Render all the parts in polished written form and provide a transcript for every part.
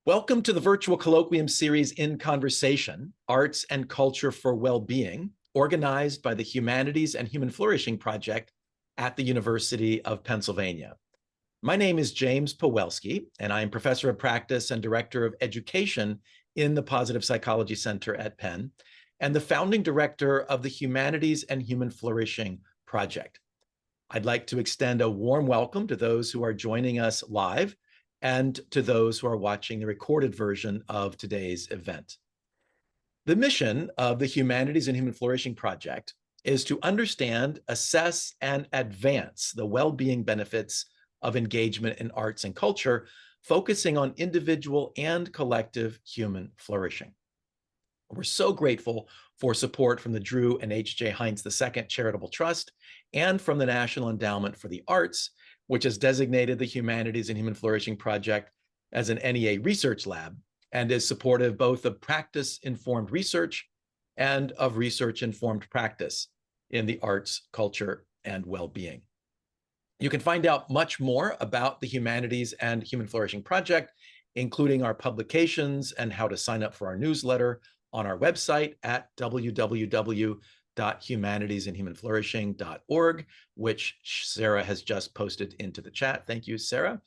Welcome to the virtual colloquium series In Conversation, Arts and Culture for Well-Being, organized by the Humanities and Human Flourishing Project at the University of Pennsylvania. My name is James Pawelski, and I am Professor of Practice and Director of Education in the Positive Psychology Center at Penn, and the founding director of the Humanities and Human Flourishing Project. I'd like to extend a warm welcome to those who are joining us live and to those who are watching the recorded version of today's event. The mission of the Humanities and Human Flourishing Project is to understand, assess, and advance the well-being benefits of engagement in arts and culture, focusing on individual and collective human flourishing. We're so grateful for support from the Drew and H.J. Heinz II Charitable Trust and from the National Endowment for the Arts, which has designated the Humanities and Human Flourishing Project as an NEA research lab and is supportive both of practice-informed research and of research-informed practice in the arts, culture, and well-being. You can find out much more about the Humanities and Human Flourishing Project, including our publications and how to sign up for our newsletter on our website at www.humanities-and-human-flourishing.org, which Sarah has just posted into the chat. Thank you, Sarah.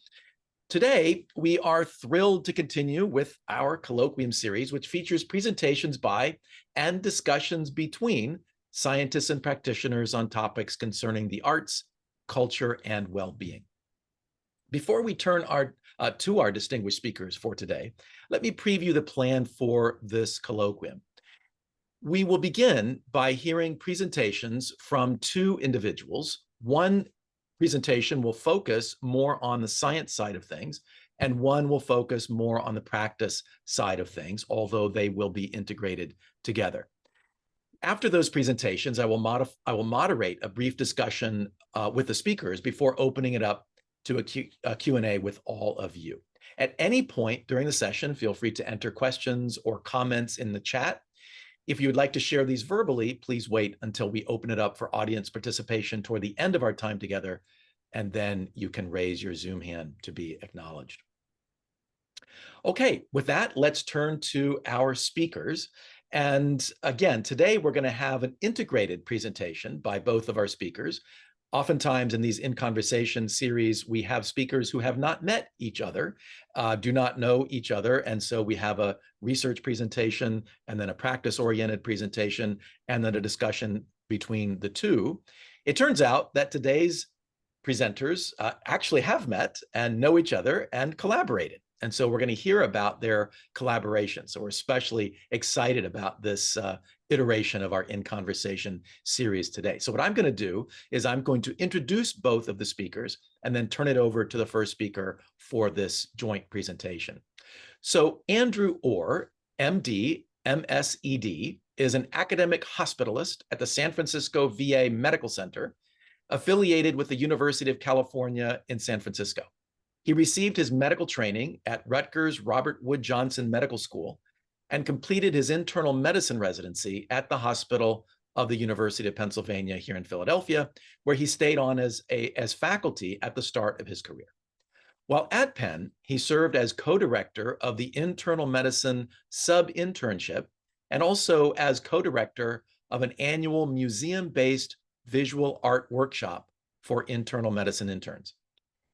Today, we are thrilled to continue with our colloquium series, which features presentations by and discussions between scientists and practitioners on topics concerning the arts, culture, and well-being. Before we turn to our distinguished speakers for today, let me preview the plan for this colloquium. We will begin by hearing presentations from two individuals. One presentation will focus more on the science side of things, and one will focus more on the practice side of things, although they will be integrated together. After those presentations, I will moderate a brief discussion with the speakers before opening it up to a Q&A with all of you. At any point during the session, feel free to enter questions or comments in the chat. If you would like to share these verbally, please wait until we open it up for audience participation toward the end of our time together, and then you can raise your Zoom hand to be acknowledged. Okay, with that, let's turn to our speakers. And again, today we're going to have an integrated presentation by both of our speakers. Oftentimes in these In Conversation series, we have speakers who have not met each other, do not know each other, and so we have a research presentation and then a practice-oriented presentation and then a discussion between the two. It turns out that today's presenters actually have met and know each other and collaborated. And so we're going to hear about their collaboration. So we're especially excited about this iteration of our In Conversation series today. So what I'm going to do is I'm going to introduce both of the speakers and then turn it over to the first speaker for this joint presentation. So Andrew Orr, MD, MSED, is an academic hospitalist at the San Francisco VA Medical Center, affiliated with the University of California in San Francisco. He received his medical training at Rutgers Robert Wood Johnson Medical School and completed his internal medicine residency at the Hospital of the University of Pennsylvania here in Philadelphia, where he stayed on as faculty at the start of his career. While at Penn, he served as co-director of the internal medicine sub-internship and also as co-director of an annual museum-based visual art workshop for internal medicine interns.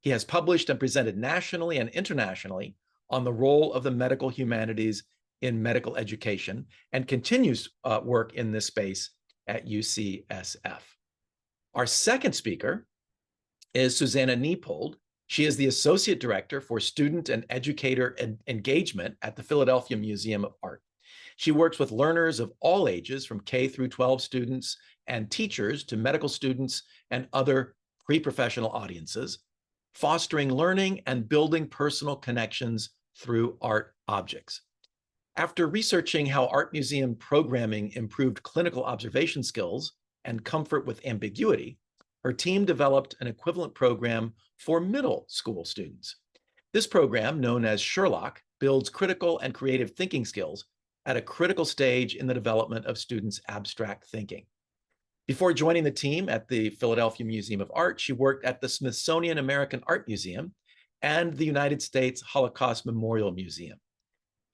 He has published and presented nationally and internationally on the role of the medical humanities in medical education and continues work in this space at UCSF. Our second speaker is Suzannah Niepold. She is the Associate Director for Student and Educator Engagement at the Philadelphia Museum of Art. She works with learners of all ages, from K through 12 students and teachers to medical students and other pre-professional audiences, fostering learning and building personal connections through art objects. After researching how art museum programming improved clinical observation skills and comfort with ambiguity, her team developed an equivalent program for middle school students. This program, known as Sherlock, builds critical and creative thinking skills at a critical stage in the development of students' abstract thinking. Before joining the team at the Philadelphia Museum of Art, she worked at the Smithsonian American Art Museum and the United States Holocaust Memorial Museum.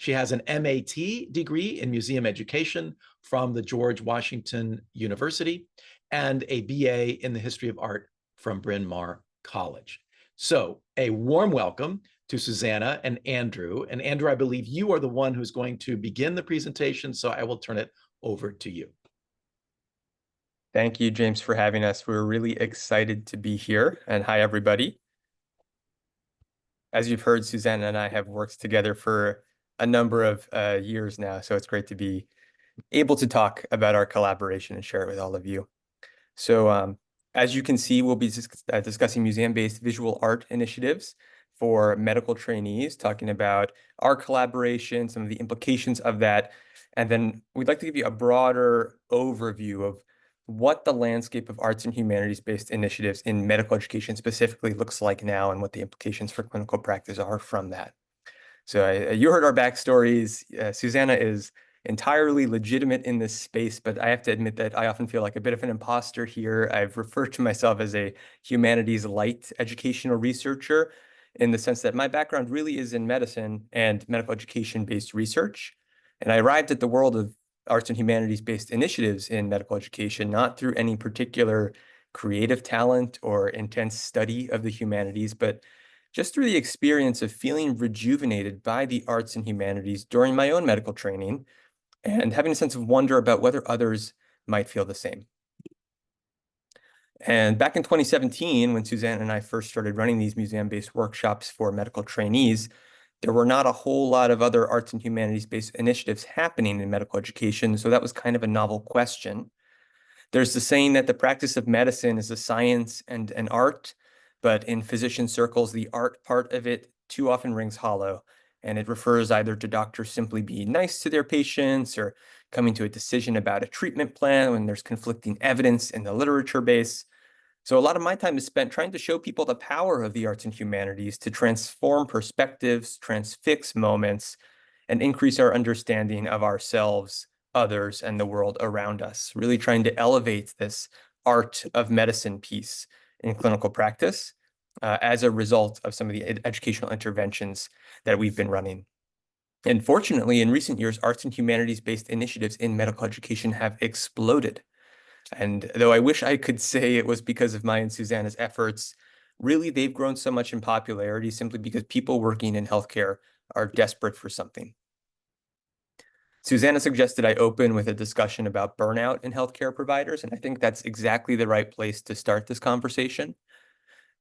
She has an MAT degree in museum education from the George Washington University and a BA in the history of art from Bryn Mawr College. So a warm welcome to Suzannah and Andrew. And Andrew, I believe you are the one who's going to begin the presentation, so I will turn it over to you. Thank you, James, for having us. We're really excited to be here. And hi, everybody. As you've heard, Suzannah and I have worked together for a number of years now, so it's great to be able to talk about our collaboration and share it with all of you. So as you can see, we'll be discussing museum-based visual art initiatives for medical trainees, talking about our collaboration, some of the implications of that. And then we'd like to give you a broader overview of what the landscape of arts and humanities-based initiatives in medical education specifically looks like now and what the implications for clinical practice are from that. So you heard our backstories. Suzannah is entirely legitimate in this space, but I have to admit that I often feel like a bit of an imposter here. I've referred to myself as a humanities light educational researcher in the sense that my background really is in medicine and medical education-based research. And I arrived at the world of arts and humanities-based initiatives in medical education, not through any particular creative talent or intense study of the humanities, but just through the experience of feeling rejuvenated by the arts and humanities during my own medical training and having a sense of wonder about whether others might feel the same. And back in 2017, when Suzanne and I first started running these museum-based workshops for medical trainees, there were not a whole lot of other arts and humanities-based initiatives happening in medical education, so that was kind of a novel question. There's the saying that the practice of medicine is a science and an art, but in physician circles, the art part of it too often rings hollow, and it refers either to doctors simply being nice to their patients or coming to a decision about a treatment plan when there's conflicting evidence in the literature base. So a lot of my time is spent trying to show people the power of the arts and humanities to transform perspectives, transfix moments, and increase our understanding of ourselves, others, and the world around us, really trying to elevate this art of medicine piece in clinical practice as a result of some of the educational interventions that we've been running. And fortunately, in recent years, arts and humanities-based initiatives in medical education have exploded. And though I wish I could say it was because of my and Suzannah's efforts, really they've grown so much in popularity simply because people working in healthcare are desperate for something. Suzannah suggested I open with a discussion about burnout in healthcare providers, and I think that's exactly the right place to start this conversation.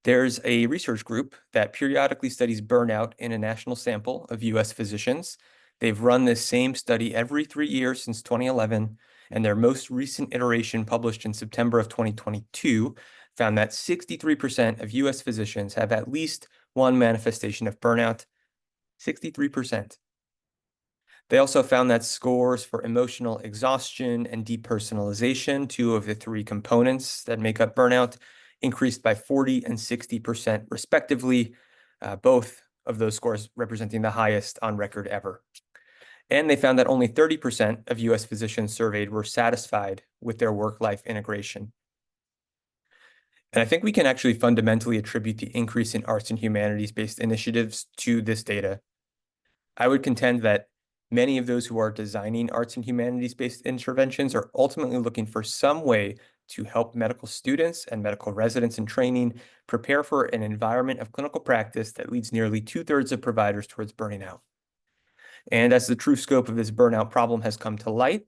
There's a research group that periodically studies burnout in a national sample of US physicians. They've run this same study every 3 years since 2011, and their most recent iteration, published in September of 2022, found that 63% of US physicians have at least one manifestation of burnout. 63%. They also found that scores for emotional exhaustion and depersonalization, two of the three components that make up burnout, increased by 40 and 60% respectively, both of those scores representing the highest on record ever. And they found that only 30% of US physicians surveyed were satisfied with their work-life integration. And I think we can actually fundamentally attribute the increase in arts and humanities-based initiatives to this data. I would contend that many of those who are designing arts and humanities-based interventions are ultimately looking for some way to help medical students and medical residents in training prepare for an environment of clinical practice that leads nearly 2/3 of providers towards burning out. And as the true scope of this burnout problem has come to light,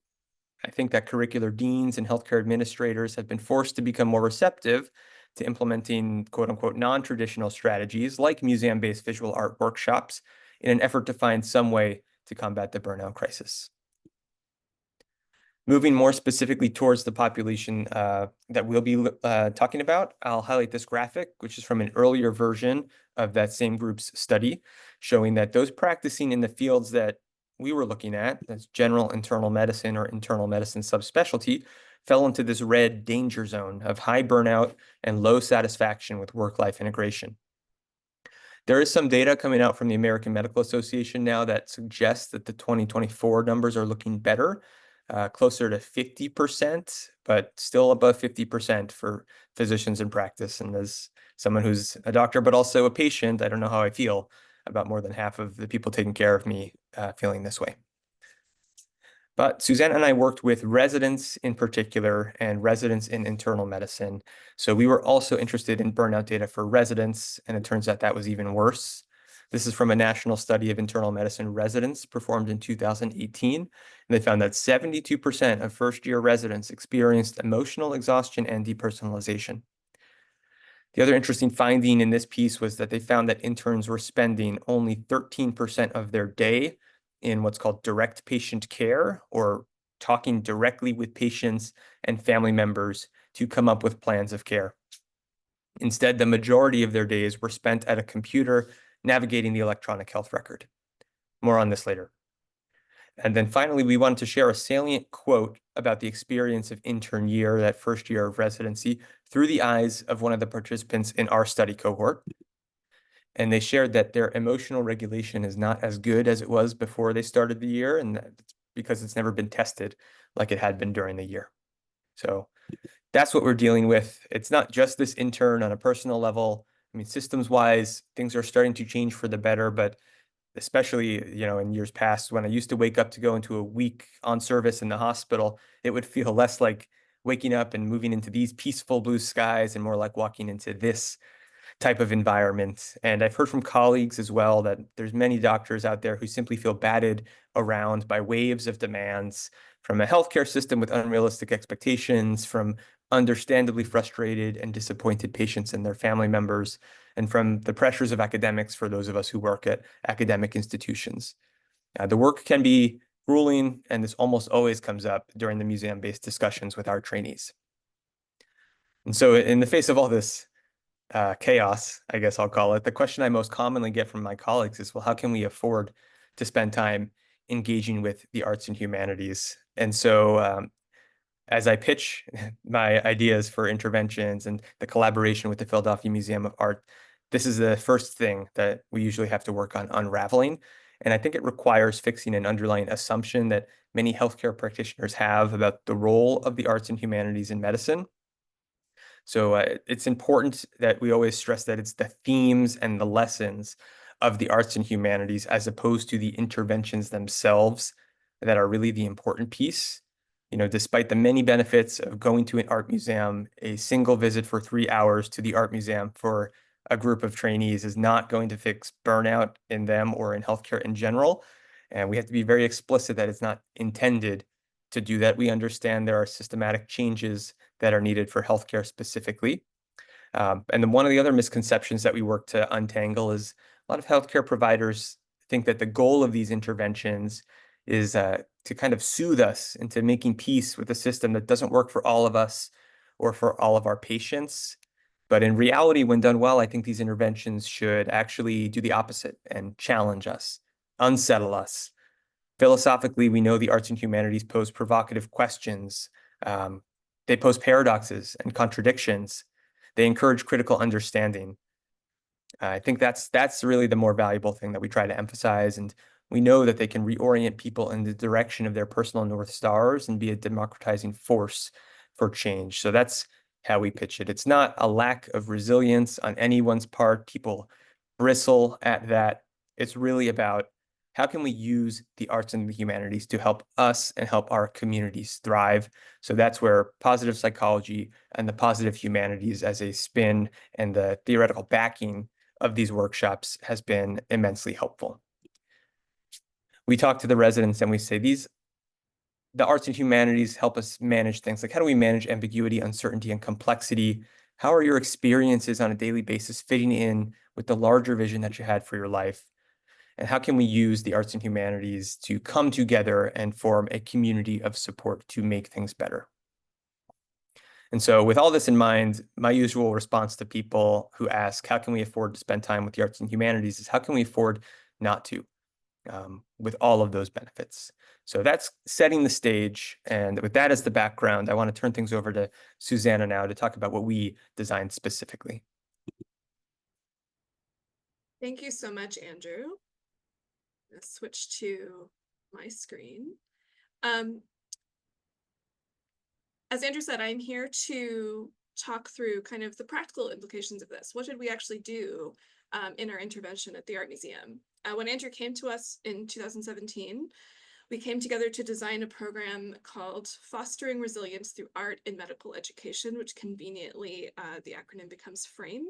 I think that curricular deans and healthcare administrators have been forced to become more receptive to implementing quote unquote non-traditional strategies like museum-based visual art workshops in an effort to find some way to combat the burnout crisis. Moving more specifically towards the population that we'll be talking about, I'll highlight this graphic, which is from an earlier version of that same group's study, showing that those practicing in the fields that we were looking at, that's general internal medicine or internal medicine subspecialty, fell into this red danger zone of high burnout and low satisfaction with work-life integration. There is some data coming out from the American Medical Association now that suggests that the 2024 numbers are looking better, closer to 50%, but still above 50% for physicians in practice. And as someone who's a doctor, but also a patient, I don't know how I feel about more than half of the people taking care of me feeling this way. But Suzanne and I worked with residents in particular and residents in internal medicine. So we were also interested in burnout data for residents, and it turns out that was even worse. This is from a national study of internal medicine residents performed in 2018. And they found that 72% of first-year residents experienced emotional exhaustion and depersonalization. The other interesting finding in this piece was that they found that interns were spending only 13% of their day in what's called direct patient care, or talking directly with patients and family members to come up with plans of care. Instead, the majority of their days were spent at a computer navigating the electronic health record. More on this later. And then finally, we wanted to share a salient quote about the experience of intern year, that first year of residency, through the eyes of one of the participants in our study cohort. And they shared that their emotional regulation is not as good as it was before they started the year, and that's because it's never been tested like it had been during the year. So that's what we're dealing with. It's not just this intern on a personal level. I mean, systems-wise, things are starting to change for the better, but especially, in years past, when I used to wake up to go into a week on service in the hospital, it would feel less like waking up and moving into these peaceful blue skies and more like walking into this type of environment. And I've heard from colleagues as well that there's many doctors out there who simply feel batted around by waves of demands from a healthcare system with unrealistic expectations, from understandably frustrated and disappointed patients and their family members, and from the pressures of academics for those of us who work at academic institutions. The work can be grueling, and this almost always comes up during the museum-based discussions with our trainees. And so in the face of all this chaos, I guess I'll call it, the question I most commonly get from my colleagues is, well, how can we afford to spend time engaging with the arts and humanities? And so as I pitch my ideas for interventions and the collaboration with the Philadelphia Museum of Art, this is the first thing that we usually have to work on unraveling. And I think it requires fixing an underlying assumption that many healthcare practitioners have about the role of the arts and humanities in medicine. So it's important that we always stress that it's the themes and the lessons of the arts and humanities as opposed to the interventions themselves that are really the important piece. Despite the many benefits of going to an art museum, a single visit for 3 hours to the art museum for a group of trainees is not going to fix burnout in them or in healthcare in general. And we have to be very explicit that it's not intended to do that. We understand there are systematic changes that are needed for healthcare specifically. And then one of the other misconceptions that we work to untangle is a lot of healthcare providers think that the goal of these interventions is to kind of soothe us into making peace with a system that doesn't work for all of us or for all of our patients. But in reality, when done well, I think these interventions should actually do the opposite and challenge us, unsettle us. Philosophically, we know the arts and humanities pose provocative questions. They pose paradoxes and contradictions. They encourage critical understanding. I think that's really the more valuable thing that we try to emphasize. And we know that they can reorient people in the direction of their personal North Stars and be a democratizing force for change. So that's how we pitch it. It's not a lack of resilience on anyone's part. People bristle at that. It's really about how can we use the arts and the humanities to help us and help our communities thrive. So that's where positive psychology and the positive humanities as a spin and the theoretical backing of these workshops has been immensely helpful. We talk to the residents and we say the arts and humanities help us manage things like, how do we manage ambiguity, uncertainty, and complexity? How are your experiences on a daily basis fitting in with the larger vision that you had for your life? And how can we use the arts and humanities to come together and form a community of support to make things better? And so with all this in mind, my usual response to people who ask, how can we afford to spend time with the arts and humanities, is how can we afford not to, with all of those benefits? So that's setting the stage. And with that as the background, I want to turn things over to Suzannah now to talk about what we designed specifically. Thank you so much, Andrew. Let's switch to my screen. As Andrew said, I'm here to talk through kind of the practical implications of this. What did we actually do in our intervention at the Art Museum. When Andrew came to us in 2017, we came together to design a program called Fostering Resilience Through Art in Medical Education, which conveniently the acronym becomes FRAME.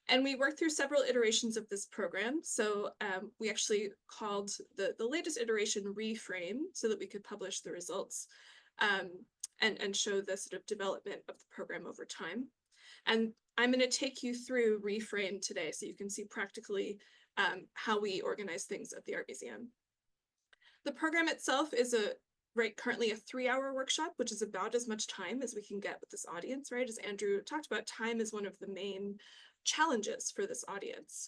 And we worked through several iterations of this program. So we actually called the latest iteration Reframe so that we could publish the results and show the sort of development of the program over time. And I'm going to take you through Reframe today so you can see practically how we organize things at the Art Museum. The program itself is currently a 3-hour workshop, which is about as much time as we can get with this audience, right? As Andrew talked about, time is one of the main challenges for this audience.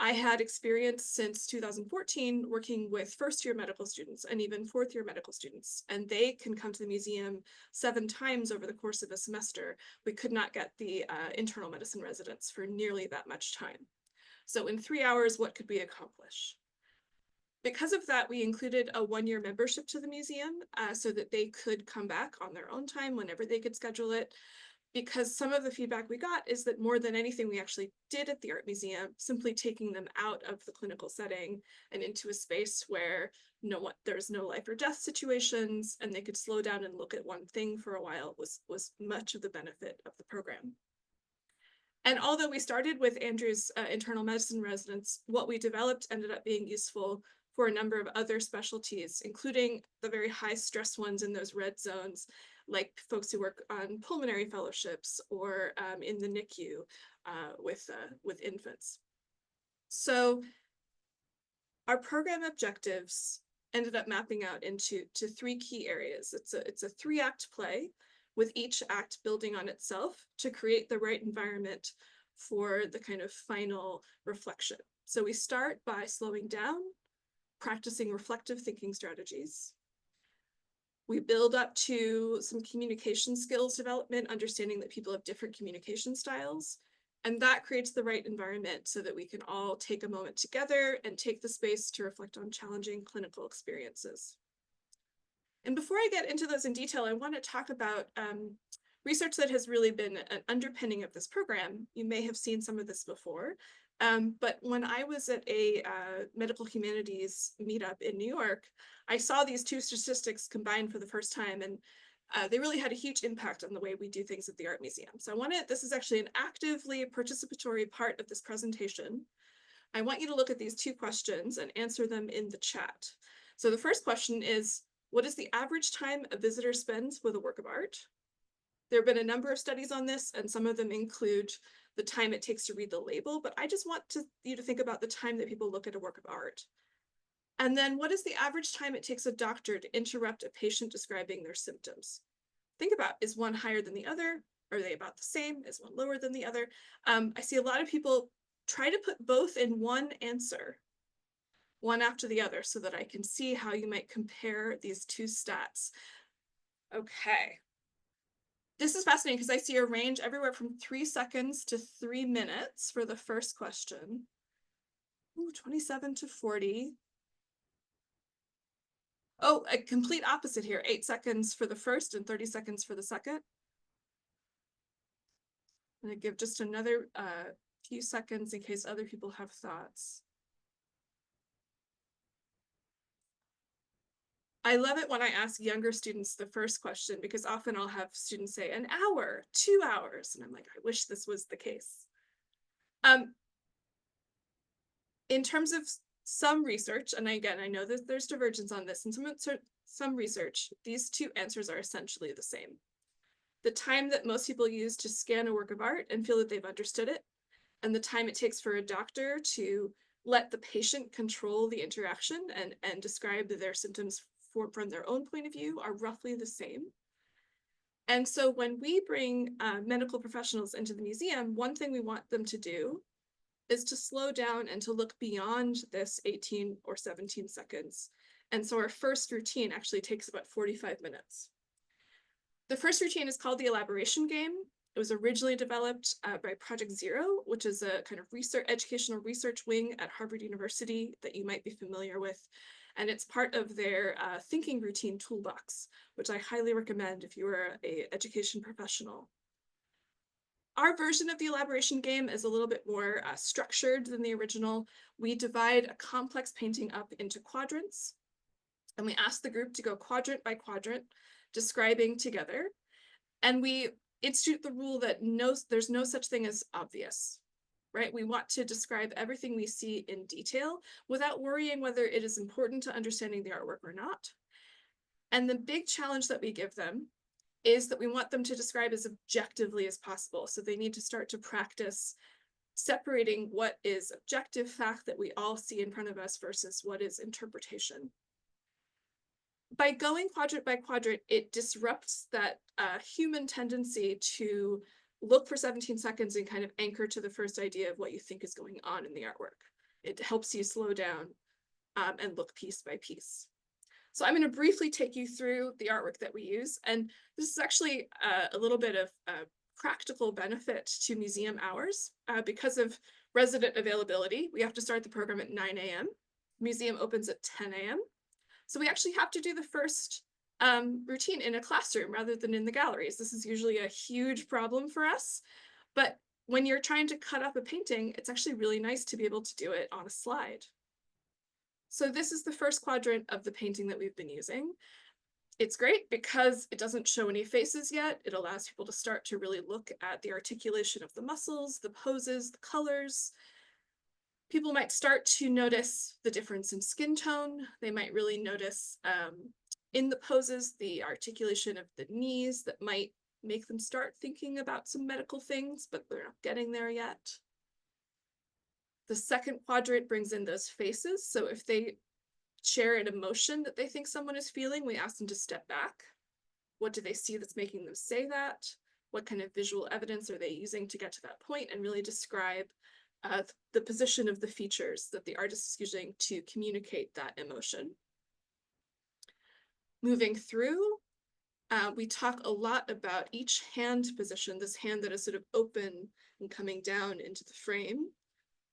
I had experience since 2014 working with first-year medical students and even fourth-year medical students, and they can come to the museum 7 times over the course of a semester. We could not get the internal medicine residents for nearly that much time. So in 3 hours, what could we accomplish? Because of that, we included a 1-year membership to the museum so that they could come back on their own time whenever they could schedule it. Because some of the feedback we got is that more than anything we actually did at the Art Museum, simply taking them out of the clinical setting and into a space where there's no life or death situations and they could slow down and look at one thing for a while was much of the benefit of the program. And although we started with Andrew's internal medicine residents, what we developed ended up being useful for a number of other specialties, including the very high stress ones in those red zones, like folks who work on pulmonary fellowships or in the NICU with infants. So our program objectives ended up mapping out into 3 key areas. It's a 3-act play, with each act building on itself to create the right environment for the kind of final reflection. So we start by slowing down, practicing reflective thinking strategies. We build up to some communication skills development, understanding that people have different communication styles, and that creates the right environment so that we can all take a moment together and take the space to reflect on challenging clinical experiences. And before I get into those in detail, I want to talk about research that has really been an underpinning of this program. You may have seen some of this before, but when I was at a medical humanities meetup in New York, I saw these 2 statistics combined for the first time, and they really had a huge impact on the way we do things at the Art Museum. So this is actually an actively participatory part of this presentation. I want you to look at these 2 questions and answer them in the chat. So the first question is, what is the average time a visitor spends with a work of art? There have been a number of studies on this, and some of them include the time it takes to read the label, but I just want you to think about the time that people look at a work of art. And then what is the average time it takes a doctor to interrupt a patient describing their symptoms? Think about, is one higher than the other? Are they about the same? Is one lower than the other? I see a lot of people try to put both in one answer, one after the other, so that I can see how you might compare these 2 stats. Okay. This is fascinating because I see a range everywhere from 3 seconds to 3 minutes for the first question. Ooh, 27 to 40. Oh, a complete opposite here. 8 seconds for the first and 30 seconds for the second. I'm going to give just another few seconds in case other people have thoughts. I love it when I ask younger students the first question, because often I'll have students say an hour, 2 hours, and I'm like, I wish this was the case. In terms of some research, and again, I know that there's divergence on this, and some research, these 2 answers are essentially the same. The time that most people use to scan a work of art and feel that they've understood it, and the time it takes for a doctor to let the patient control the interaction and describe their symptoms from their own point of view are roughly the same. And so when we bring medical professionals into the museum, one thing we want them to do is to slow down and to look beyond this 18 or 17 seconds. And so our first routine actually takes about 45 minutes. The first routine is called the elaboration game. It was originally developed by Project Zero, which is a kind of educational research wing at Harvard University that you might be familiar with. And it's part of their thinking routine toolbox, which I highly recommend if you are an education professional. Our version of the elaboration game is a little bit more structured than the original. We divide a complex painting up into quadrants, and we ask the group to go quadrant by quadrant, describing together. And we institute the rule that there's no such thing as obvious, right? We want to describe everything we see in detail without worrying whether it is important to understanding the artwork or not. And the big challenge that we give them is that we want them to describe as objectively as possible. So they need to start to practice separating what is objective fact that we all see in front of us versus what is interpretation. By going quadrant by quadrant, it disrupts that human tendency to look for 17 seconds and kind of anchor to the first idea of what you think is going on in the artwork. It helps you slow down and look piece by piece. So I'm going to briefly take you through the artwork that we use. And this is actually a little bit of practical benefit to museum hours. Because of resident availability, we have to start the program at 9 a.m. Museum opens at 10 a.m. So we actually have to do the first routine in a classroom rather than in the galleries. This is usually a huge problem for us. But when you're trying to cut up a painting, it's actually really nice to be able to do it on a slide. So this is the first quadrant of the painting that we've been using. It's great because it doesn't show any faces yet. It allows people to start to really look at the articulation of the muscles, the poses, the colors. People might start to notice the difference in skin tone. They might really notice in the poses, the articulation of the knees that might make them start thinking about some medical things, but they're not getting there yet. The second quadrant brings in those faces. So if they share an emotion that they think someone is feeling, we ask them to step back. What do they see that's making them say that? What kind of visual evidence are they using to get to that point, and really describe the position of the features that the artist is using to communicate that emotion. Moving through, we talk a lot about each hand position, this hand that is sort of open and coming down into the frame,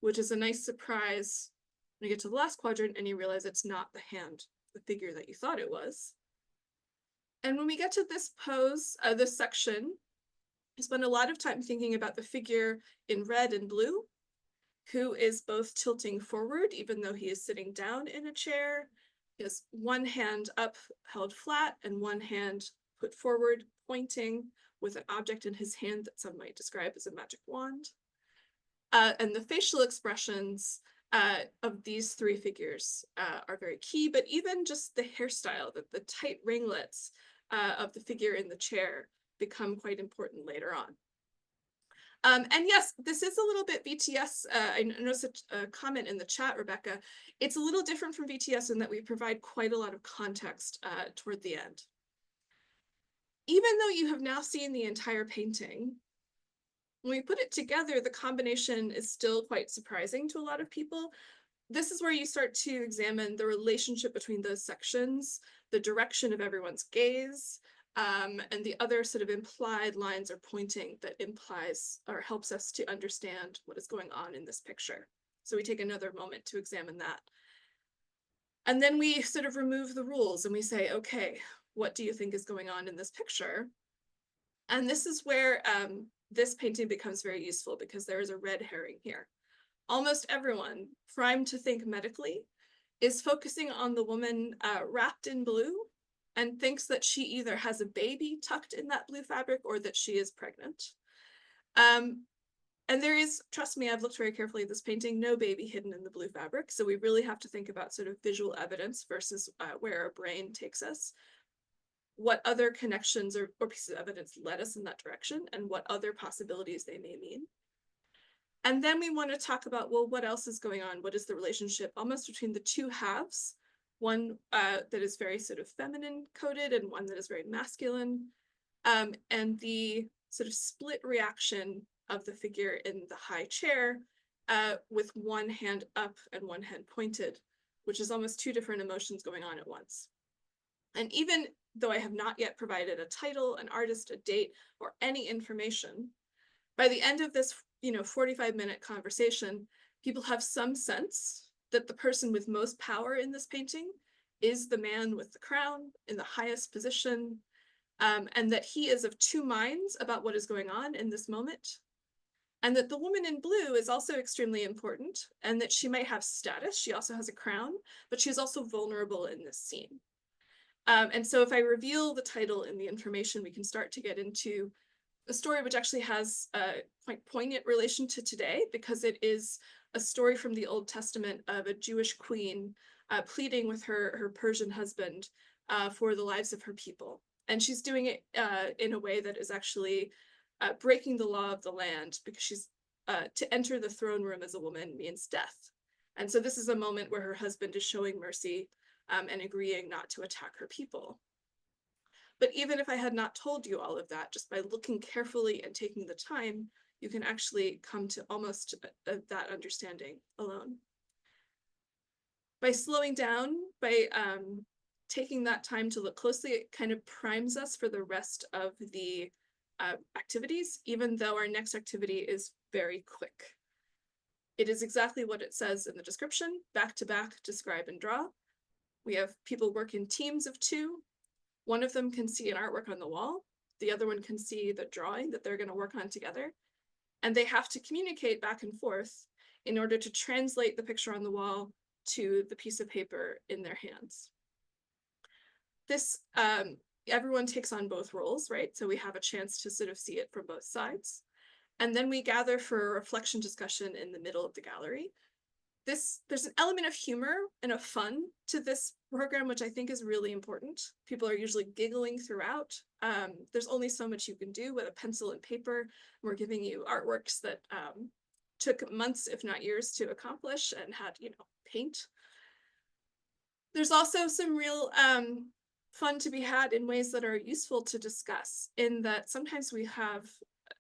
which is a nice surprise when you get to the last quadrant and you realize it's not the hand, the figure that you thought it was. And when we get to this pose, this section, I spend a lot of time thinking about the figure in red and blue, who is both tilting forward, even though he is sitting down in a chair. He has one hand up held flat and one hand put forward, pointing with an object in his hand that some might describe as a magic wand. And the facial expressions of these three figures are very key, but even just the hairstyle, the tight ringlets of the figure in the chair become quite important later on. And yes, this is a little bit VTS. I noticed a comment in the chat, Rebecca. It's a little different from VTS in that we provide quite a lot of context toward the end. Even though you have now seen the entire painting, when we put it together, the combination is still quite surprising to a lot of people. This is where you start to examine the relationship between those sections, the direction of everyone's gaze, and the other sort of implied lines or pointing that implies or helps us to understand what is going on in this picture. So we take another moment to examine that. And then we sort of remove the rules and we say, okay, what do you think is going on in this picture? And this is where this painting becomes very useful because there is a red herring here. Almost everyone, primed to think medically, is focusing on the woman wrapped in blue and thinks that she either has a baby tucked in that blue fabric or that she is pregnant. And there is, trust me, I've looked very carefully at this painting, no baby hidden in the blue fabric. So we really have to think about sort of visual evidence versus where our brain takes us. What other connections or pieces of evidence led us in that direction and what other possibilities they may mean. And then we want to talk about, well, what else is going on? What is the relationship almost between the two halves? One that is very sort of feminine coded and one that is very masculine. And the sort of split reaction of the figure in the high chair with one hand up and one hand pointed, which is almost two different emotions going on at once. And even though I have not yet provided a title, an artist, a date, or any information, by the end of this 45-minute conversation, people have some sense that the person with most power in this painting is the man with the crown in the highest position, and that he is of two minds about what is going on in this moment. and that the woman in blue is also extremely important, and that she might have status. She also has a crown, but she's also vulnerable in this scene. And so if I reveal the title and the information, we can start to get into a story which actually has a quite poignant relation to today, because it is a story from the Old Testament of a Jewish queen pleading with her Persian husband for the lives of her people. And she's doing it in a way that is actually breaking the law of the land, because she's to enter the throne room as a woman means death. And so this is a moment where her husband is showing mercy and agreeing not to attack her people. But even if I had not told you all of that, just by looking carefully and taking the time, you can actually come to almost that understanding alone. By slowing down, by taking that time to look closely, it kind of primes us for the rest of the activities, even though our next activity is very quick. It is exactly what it says in the description: back to back, describe and draw. We have people work in teams of 2. One of them can see an artwork on the wall. The other one can see the drawing that they're going to work on together. And they have to communicate back and forth in order to translate the picture on the wall to the piece of paper in their hands. This, everyone takes on both roles, right? So we have a chance to sort of see it from both sides. And then we gather for a reflection discussion in the middle of the gallery. There's an element of humor and of fun to this program, which I think is really important. People are usually giggling throughout. There's only so much you can do with a pencil and paper. We're giving you artworks that took months, if not years, to accomplish, and had, paint. There's also some real fun to be had in ways that are useful to discuss, in that sometimes we have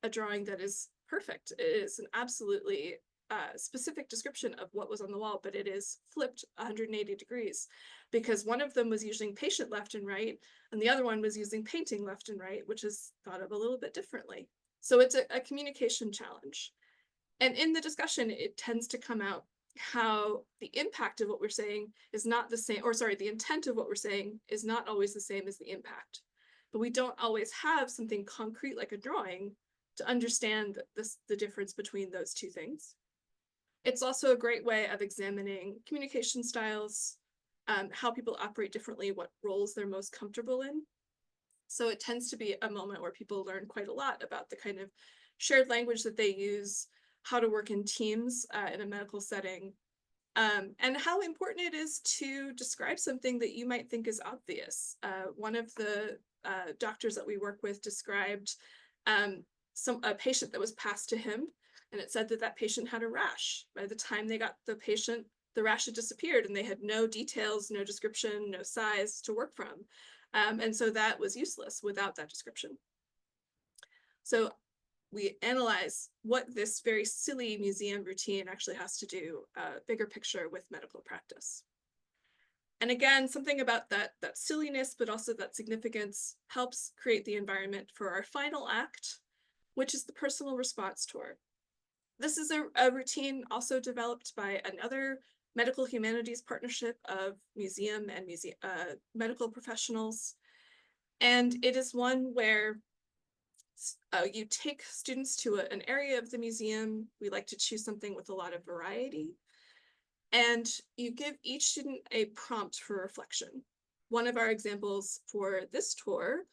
a drawing that is perfect. It is an absolutely specific description of what was on the wall, but it is flipped 180 degrees, because one of them was using patient left and right, and the other one was using painting left and right, which is thought of a little bit differently. So it's a communication challenge. And in the discussion, it tends to come out how the impact of what we're saying is not the same, or sorry, the intent of what we're saying is not always the same as the impact. But we don't always have something concrete like a drawing to understand the difference between those two things. It's also a great way of examining communication styles, how people operate differently, what roles they're most comfortable in. So it tends to be a moment where people learn quite a lot about the kind of shared language that they use, how to work in teams in a medical setting, and how important it is to describe something that you might think is obvious. One of the doctors that we work with described a patient that was passed to him, and it said that that patient had a rash. By the time they got the patient, the rash had disappeared, and they had no details, no description, no size to work from. And so that was useless without that description. So we analyze what this very silly museum routine actually has to do, bigger picture, with medical practice. And again, something about that silliness, but also that significance, helps create the environment for our final act, which is the personal response tour. This is a routine also developed by another medical humanities partnership of museum and medical professionals. And it is one where you take students to an area of the museum. We like to choose something with a lot of variety. And you give each student a prompt for reflection. One of our examples for this tour,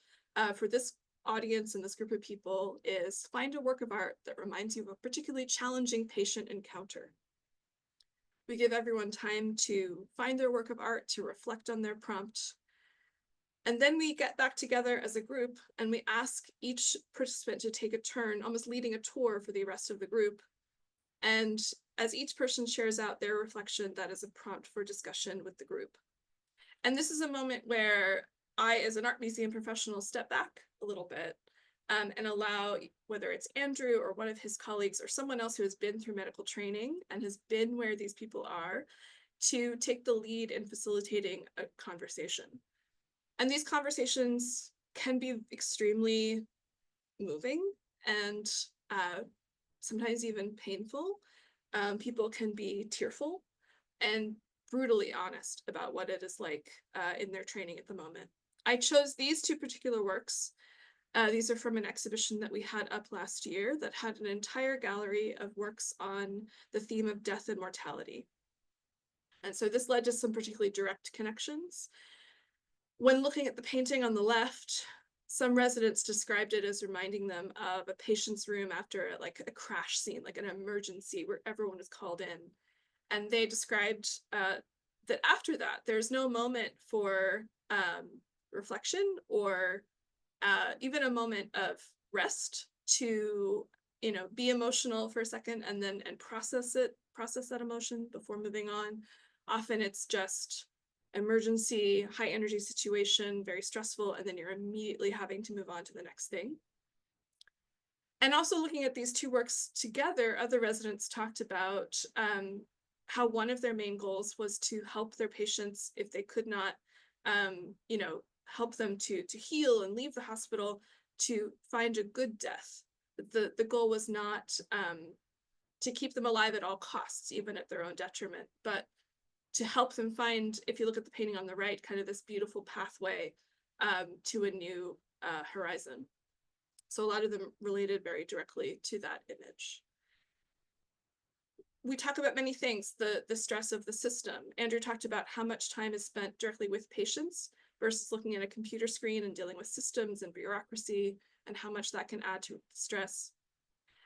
for this audience and this group of people, is find a work of art that reminds you of a particularly challenging patient encounter. We give everyone time to find their work of art, to reflect on their prompt. And then we get back together as a group and we ask each participant to take a turn, almost leading a tour for the rest of the group. And as each person shares out their reflection, that is a prompt for discussion with the group. And this is a moment where I, as an art museum professional, step back a little bit and allow, whether it's Andrew or one of his colleagues or someone else who has been through medical training and has been where these people are, to take the lead in facilitating a conversation. And these conversations can be extremely moving and sometimes even painful. People can be tearful and brutally honest about what it is like in their training at the moment. I chose these two particular works These are from an exhibition that we had up last year that had an entire gallery of works on the theme of death and mortality. And so this led to some particularly direct connections. When looking at the painting on the left, some residents described it as reminding them of a patient's room after like a crash scene, like an emergency where everyone is called in. And they described that after that, there's no moment for reflection or even a moment of rest to, be emotional for a second and then process that emotion before moving on. Often it's just emergency, high energy situation, very stressful, and then you're immediately having to move on to the next thing. And also looking at these two works together, other residents talked about how one of their main goals was to help their patients if they could not, help them to heal and leave the hospital, to find a good death. The goal was not to keep them alive at all costs, even at their own detriment, but to help them find, if you look at the painting on the right, kind of this beautiful pathway to a new horizon. So a lot of them related very directly to that image. We talk about many things, the stress of the system. Andrew talked about how much time is spent directly with patients versus looking at a computer screen and dealing with systems and bureaucracy, and how much that can add to stress.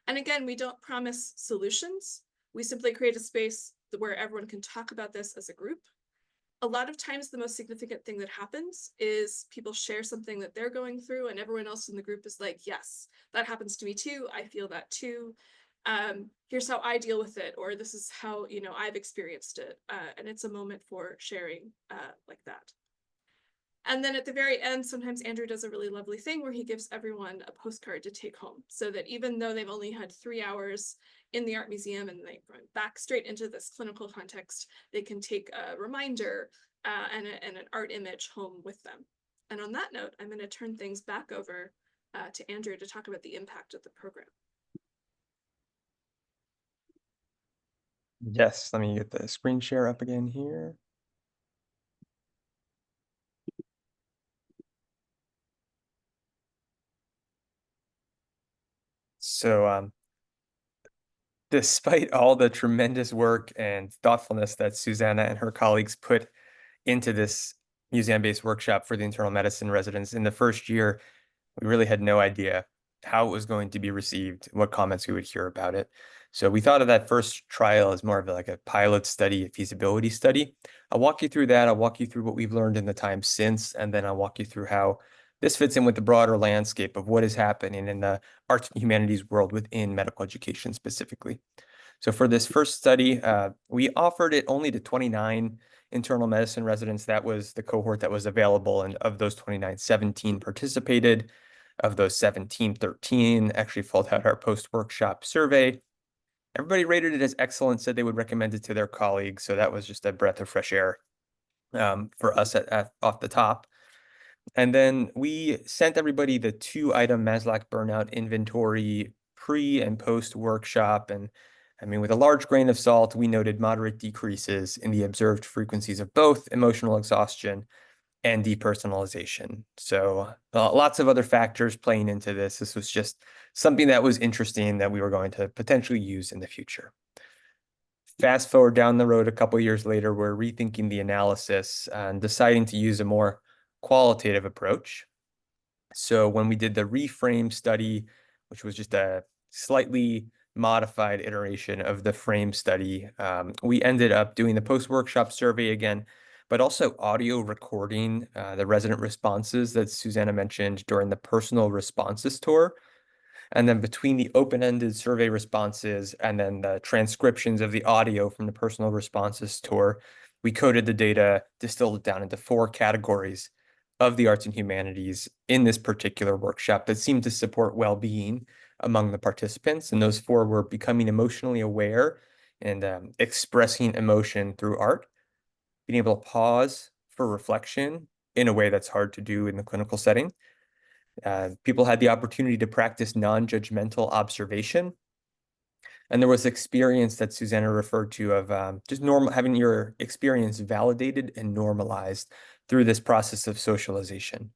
And again, we don't promise solutions. We simply create a space where everyone can talk about this as a group. A lot of times the most significant thing that happens is people share something that they're going through and everyone else in the group is like, yes, that happens to me too. I feel that too. Here's how I deal with it, or this is how, I've experienced it. And it's a moment for sharing like that. And then at the very end, sometimes Andrew does a really lovely thing where he gives everyone a postcard to take home, so that even though they've only had 3 hours in the art museum and they run back straight into this clinical context, they can take a reminder and an art image home with them. And on that note, I'm going to turn things back over to Andrew to talk about the impact of the program. Yes, let me get the screen share up again here. So despite all the tremendous work and thoughtfulness that Suzannah and her colleagues put into this museum-based workshop for the internal medicine residents in the first year, we really had no idea how it was going to be received, what comments we would hear about it. So we thought of that first trial as more of like a pilot study, a feasibility study. I'll walk you through that. I'll walk you through what we've learned in the time since, and then I'll walk you through how this fits in with the broader landscape of what is happening in the arts and humanities world within medical education specifically. So for this first study, we offered it only to 29 internal medicine residents. That was the cohort that was available, and of those 29, 17 participated. Of those 17, 13 actually filled out our post-workshop survey. Everybody rated it as excellent, said they would recommend it to their colleagues. So that was just a breath of fresh air for us off the top. And then we sent everybody the 2-item Maslach burnout inventory pre and post workshop. And I mean, with a large grain of salt, we noted moderate decreases in the observed frequencies of both emotional exhaustion and depersonalization. So lots of other factors playing into this. This was just something that was interesting that we were going to potentially use in the future. Fast forward down the road a couple years later, we're rethinking the analysis and deciding to use a more qualitative approach. So when we did the reframe study, which was just a slightly modified iteration of the frame study, we ended up doing the post-workshop survey again, but also audio recording the resident responses that Suzannah mentioned during the personal responses tour. And then between the open-ended survey responses and then the transcriptions of the audio from the personal responses tour, we coded the data, distilled it down into 4 categories of the arts and humanities in this particular workshop that seemed to support well-being among the participants. And those 4 were becoming emotionally aware and expressing emotion through art, being able to pause for reflection in a way that's hard to do in the clinical setting. People had the opportunity to practice non-judgmental observation. And there was experience that Suzannah referred to of just having your experience validated and normalized through this process of socialization.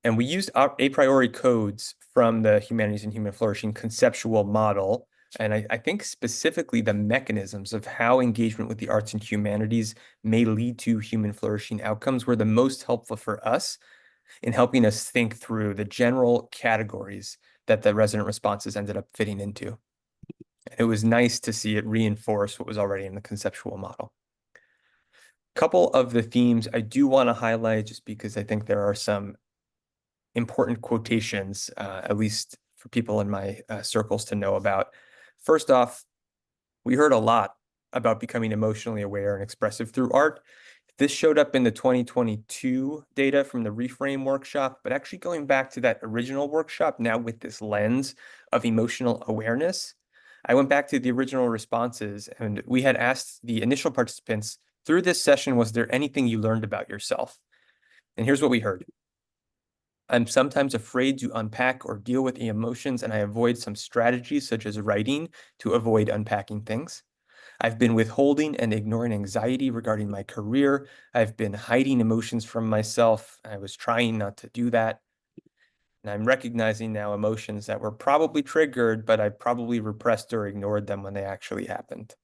And we used a priori codes from the humanities and human flourishing conceptual model. And I think specifically the mechanisms of how engagement with the arts and humanities may lead to human flourishing outcomes were the most helpful for us in helping us think through the general categories that the resident responses ended up fitting into. It was nice to see it reinforce what was already in the conceptual model. A couple of the themes I do want to highlight just because I think there are some important quotations, at least for people in my circles to know about. First off, we heard a lot about becoming emotionally aware and expressive through art. This showed up in the 2022 data from the Reframe workshop, but actually going back to that original workshop now with this lens of emotional awareness, I went back to the original responses and we had asked the initial participants through this session, was there anything you learned about yourself? And here's what we heard. I'm sometimes afraid to unpack or deal with the emotions, and I avoid some strategies such as writing to avoid unpacking things. I've been withholding and ignoring anxiety regarding my career. I've been hiding emotions from myself. I was trying not to do that. And I'm recognizing now emotions that were probably triggered, but I probably repressed or ignored them when they actually happened.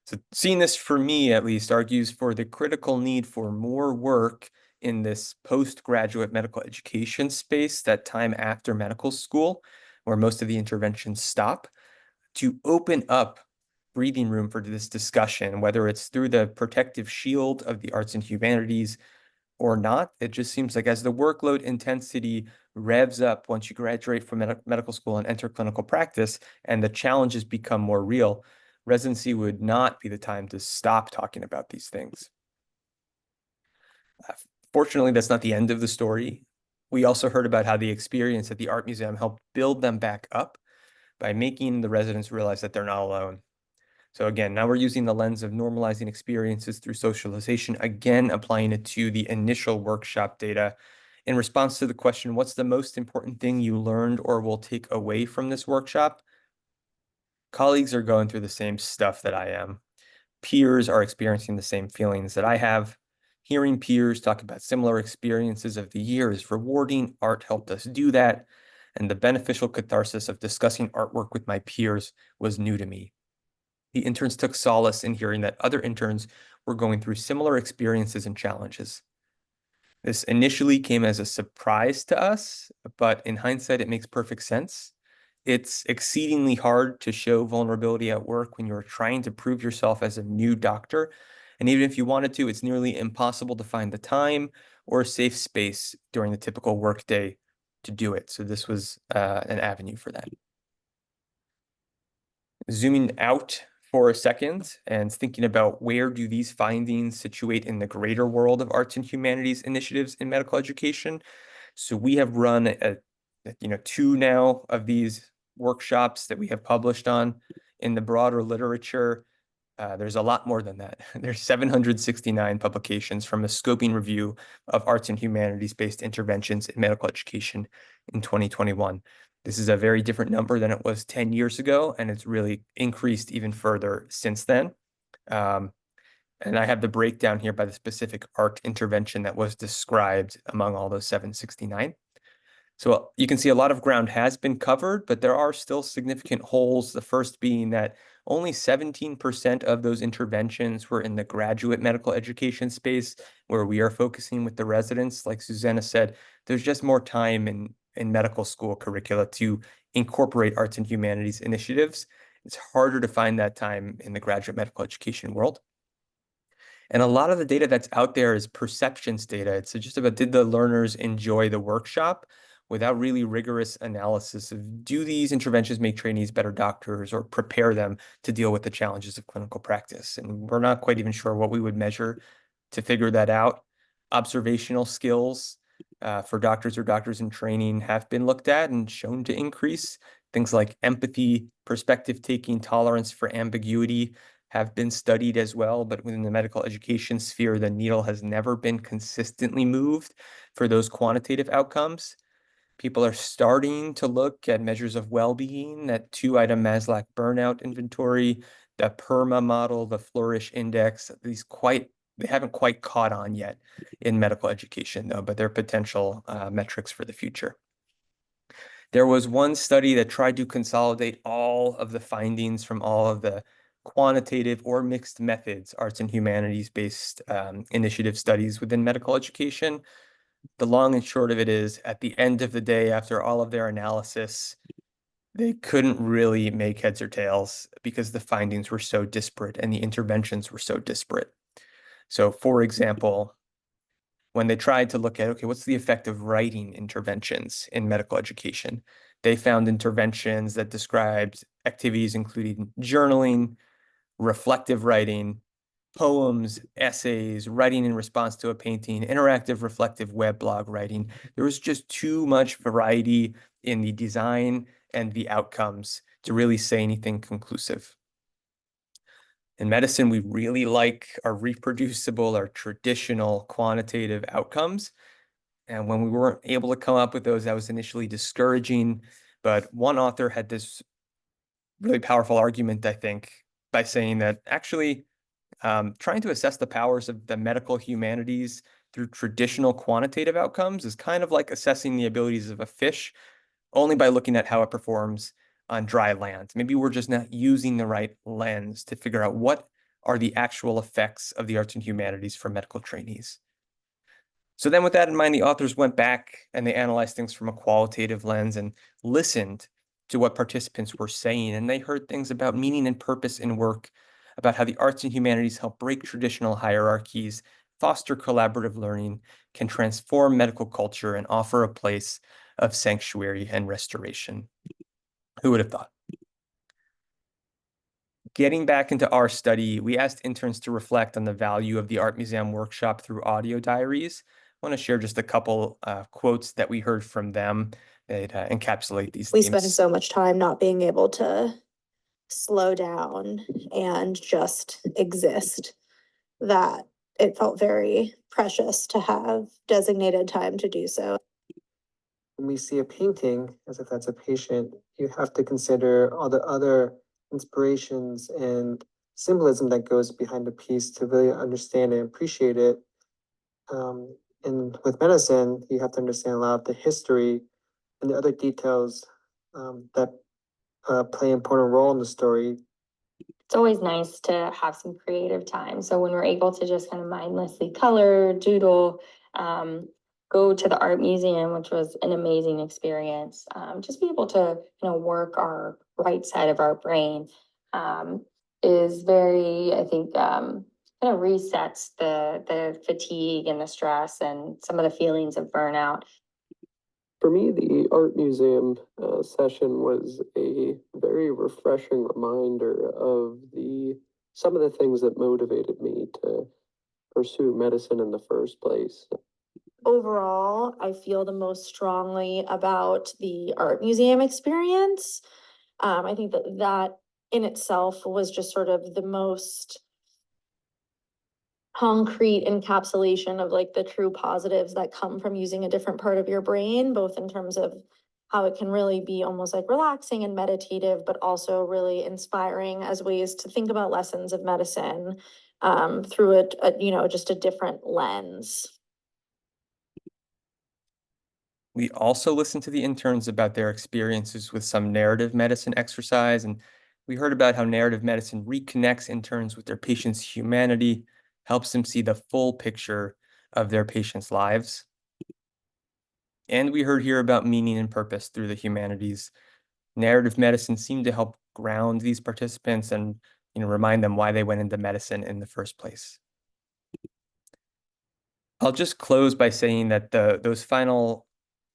So seeing this, for me at least, argues for the critical need for more work in this postgraduate medical education space, that time after medical school, where most of the interventions stop, to open up breathing room for this discussion, whether it's through the protective shield of the arts and humanities or not. It just seems like as the workload intensity revs up once you graduate from medical school and enter clinical practice, and the challenges become more real, residency would not be the time to stop talking about these things. Fortunately, that's not the end of the story. We also heard about how the experience at the art museum helped build them back up by making the residents realize that they're not alone. So again, now we're using the lens of normalizing experiences through socialization, again, applying it to the initial workshop data in response to the question, what's the most important thing you learned or will take away from this workshop? Colleagues are going through the same stuff that I am. Peers are experiencing the same feelings that I have. Hearing peers talk about similar experiences of the year is rewarding. Art helped us do that. And the beneficial catharsis of discussing artwork with my peers was new to me. The interns took solace in hearing that other interns were going through similar experiences and challenges. This initially came as a surprise to us, but in hindsight, it makes perfect sense. It's exceedingly hard to show vulnerability at work when you're trying to prove yourself as a new doctor. And even if you wanted to, it's nearly impossible to find the time or a safe space during the typical workday to do it. So this was an avenue for that. Zooming out for a second and thinking about where do these findings situate in the greater world of arts and humanities initiatives in medical education. So we have run two now of these workshops that we have published on. In the broader literature, there's a lot more than that. There's 769 publications from a scoping review of arts and humanities-based interventions in medical education in 2021. This is a very different number than it was 10 years ago, and it's really increased even further since then. And I have the breakdown here by the specific art intervention that was described among all those 769. So you can see a lot of ground has been covered, but there are still significant holes. The first being that only 17% of those interventions were in the graduate medical education space, where we are focusing with the residents. Like Suzannah said, there's just more time in medical school curricula to incorporate arts and humanities initiatives. It's harder to find that time in the graduate medical education world. And a lot of the data that's out there is perceptions data. It's just about, did the learners enjoy the workshop, without really rigorous analysis of, do these interventions make trainees better doctors or prepare them to deal with the challenges of clinical practice? And we're not quite even sure what we would measure to figure that out. Observational skills for doctors or doctors in training have been looked at and shown to increase. Things like empathy, perspective taking, tolerance for ambiguity have been studied as well, but within the medical education sphere, the needle has never been consistently moved for those quantitative outcomes. People are starting to look at measures of well-being, that 2-item Maslach burnout inventory, the PERMA model, the Flourish index, these quite they haven't quite caught on yet in medical education, though, but they're potential metrics for the future. There was one study that tried to consolidate all of the findings from all of the quantitative or mixed methods, arts and humanities-based initiative studies within medical education. The long and short of it is, at the end of the day, after all of their analysis, they couldn't really make heads or tails because the findings were so disparate and the interventions were so disparate. So, for example, when they tried to look at, okay, what's the effect of writing interventions in medical education? They found interventions that described activities including journaling, reflective writing, poems, essays, writing in response to a painting, interactive reflective weblog writing. There was just too much variety in the design and the outcomes to really say anything conclusive. In medicine, we really like our reproducible, our traditional quantitative outcomes. And when we weren't able to come up with those, that was initially discouraging. But one author had this really powerful argument, I think, by saying that actually trying to assess the powers of the medical humanities through traditional quantitative outcomes is kind of like assessing the abilities of a fish only by looking at how it performs on dry land. Maybe we're just not using the right lens to figure out what are the actual effects of the arts and humanities for medical trainees. So then with that in mind, the authors went back and they analyzed things from a qualitative lens and listened to what participants were saying. And they heard things about meaning and purpose in work, about how the arts and humanities help break traditional hierarchies, foster collaborative learning, can transform medical culture, and offer a place of sanctuary and restoration. Who would have thought? Getting back into our study, we asked interns to reflect on the value of the art museum workshop through audio diaries. I want to share just a couple quotes that we heard from them that encapsulate these We themes. spend so much time not being able to slow down and just exist that it felt very precious to have designated time to do so. When we see a painting, as if that's a patient, you have to consider all the other inspirations and symbolism that goes behind the piece to really understand and appreciate it. And with medicine, you have to understand a lot of the history and the other details that play an important role in the story. It's always nice to have some creative time. So when we're able to just kind of mindlessly color, doodle, go to the art museum, which was an amazing experience, just be able to, work our right side of our brain is very, I think, kind of resets the fatigue and the stress and some of the feelings of burnout. For me, the art museum session was a very refreshing reminder of some of the things that motivated me to pursue medicine in the first place. Overall, I feel the most strongly about the art museum experience. I think that in itself was just sort of the most concrete encapsulation of like the true positives that come from using a different part of your brain, both in terms of how it can really be almost like relaxing and meditative, but also really inspiring as ways to think about lessons of medicine through just a different lens. We also listened to the interns about their experiences with some narrative medicine exercise, and we heard about how narrative medicine reconnects interns with their patients' humanity, helps them see the full picture of their patients' lives. And we heard here about meaning and purpose through the humanities. Narrative medicine seemed to help ground these participants and remind them why they went into medicine in the first place. I'll just close by saying that those final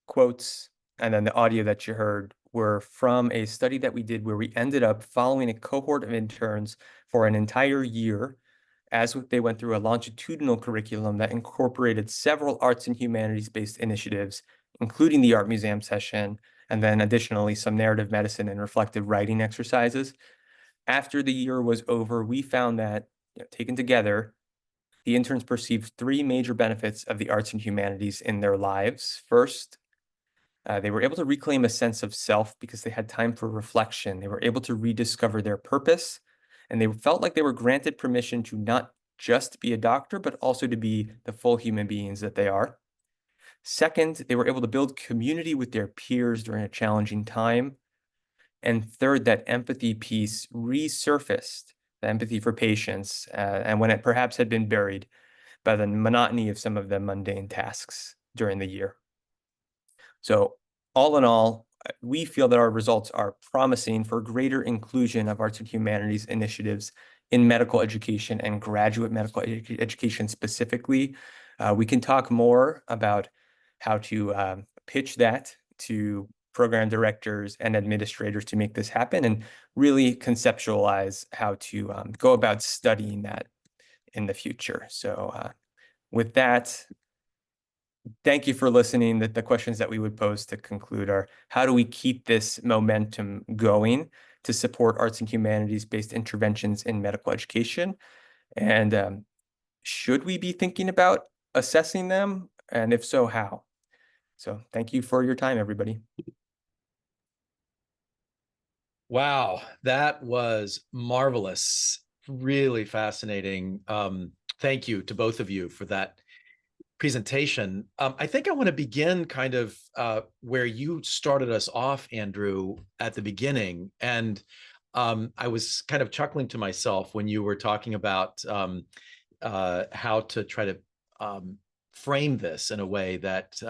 quotes and then the audio that you heard were from a study that we did where we ended up following a cohort of interns for an entire year as they went through a longitudinal curriculum that incorporated several arts and humanities-based initiatives, including the art museum session, and then additionally some narrative medicine and reflective writing exercises. After the year was over, we found that, taken together, the interns perceived three major benefits of the arts and humanities in their lives. First, they were able to reclaim a sense of self because they had time for reflection. They were able to rediscover their purpose, and they felt like they were granted permission to not just to be a doctor, but also to be the full human beings that they are. Second, they were able to build community with their peers during a challenging time. And third, that empathy piece resurfaced, the empathy for patients, and when it perhaps had been buried by the monotony of some of the mundane tasks during the year. So all in all, we feel that our results are promising for greater inclusion of arts and humanities initiatives in medical education and graduate medical education specifically. We can talk more about how to pitch that to program directors and administrators to make this happen, and really conceptualize how to go about studying that in the future. So with that, thank you for listening. The questions that we would pose to conclude are, how do we keep this momentum going to support arts and humanities-based interventions in medical education? And should we be thinking about assessing them? And if so, how? So thank you for your time, everybody. Wow, that was marvelous. Really fascinating. Thank you to both of you for that presentation. I think I want to begin kind of where you started us off, Andrew, at the beginning. And I was kind of chuckling to myself when you were talking about how to try to frame this in a way that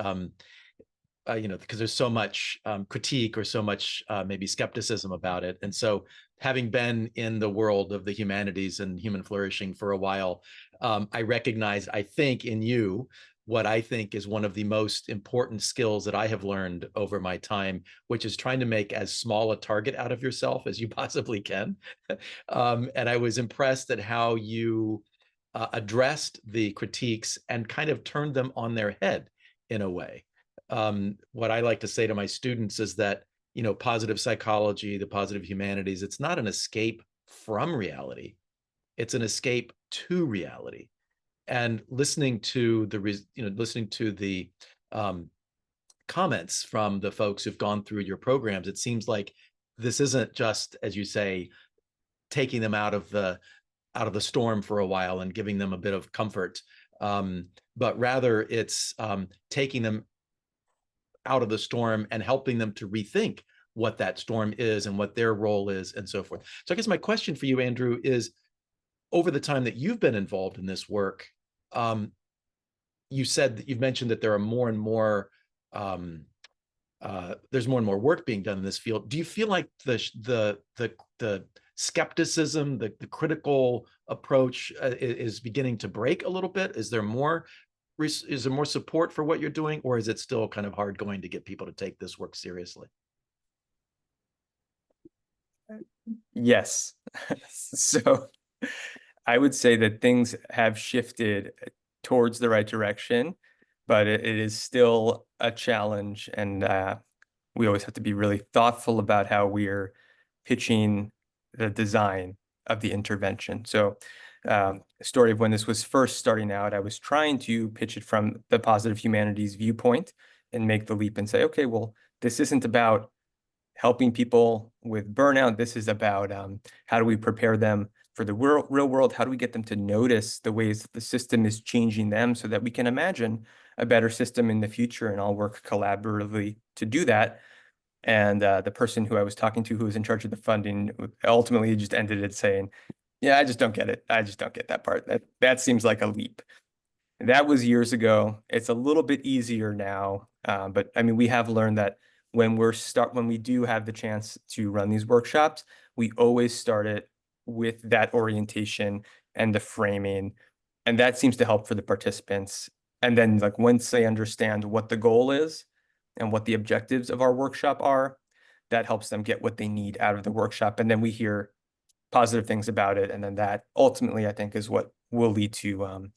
because there's so much critique or so much maybe skepticism about it. And so, having been in the world of the humanities and human flourishing for a while, I recognize, I think, in you what I think is one of the most important skills that I have learned over my time, which is trying to make as small a target out of yourself as you possibly can. And I was impressed at how you addressed the critiques and kind of turned them on their head in a way. What I like to say to my students is that, positive psychology, the positive humanities, it's not an escape from reality. It's an escape to reality. And listening to the comments from the folks who've gone through your programs, it seems like this isn't just, as you say, taking them out of the storm for a while and giving them a bit of comfort, but rather it's taking them out of the storm and helping them to rethink what that storm is and what their role is and so forth. So I guess my question for you, Andrew, is, over the time that you've been involved in this work, you've mentioned that there are more and more there's more and more work being done in this field. Do you feel like the skepticism, the critical approach is beginning to break a little bit? Is there more support for what you're doing, or is it still kind of hard going to get people to take this work seriously? Yes. So I would say that things have shifted towards the right direction, but it is still a challenge. And we always have to be really thoughtful about how we're pitching the design of the intervention. So a story of when this was first starting out, I was trying to pitch it from the positive humanities viewpoint and make the leap and say, okay, well, this isn't about helping people with burnout. This is about how do we prepare them for the real world? How do we get them to notice the ways that the system is changing them so that we can imagine a better system in the future, and all work collaboratively to do that? And the person who I was talking to, who was in charge of the funding, ultimately just ended it saying, yeah, I just don't get it. I just don't get that part. That seems like a leap. That was years ago. It's a little bit easier now. But I mean, we have learned that when we do have the chance to run these workshops, we always start it with that orientation and the framing. And that seems to help for the participants. And then, like, once they understand what the goal is and what the objectives of our workshop are, that helps them get what they need out of the workshop. And then we hear positive things about it. And then that ultimately, I think, is what will lead to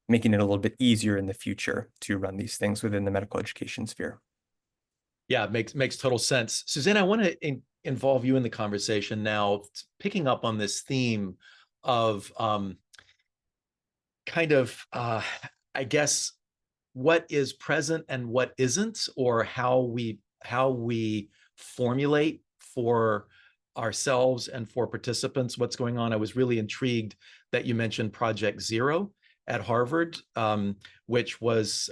making it a little bit easier in the future to run these things within the medical education sphere. Yeah, it makes total sense. Suzannah, I want to involve you in the conversation now, picking up on this theme of kind of, I guess, what is present and what isn't, or how we formulate for ourselves and for participants what's going on. I was really intrigued that you mentioned Project Zero at Harvard, which was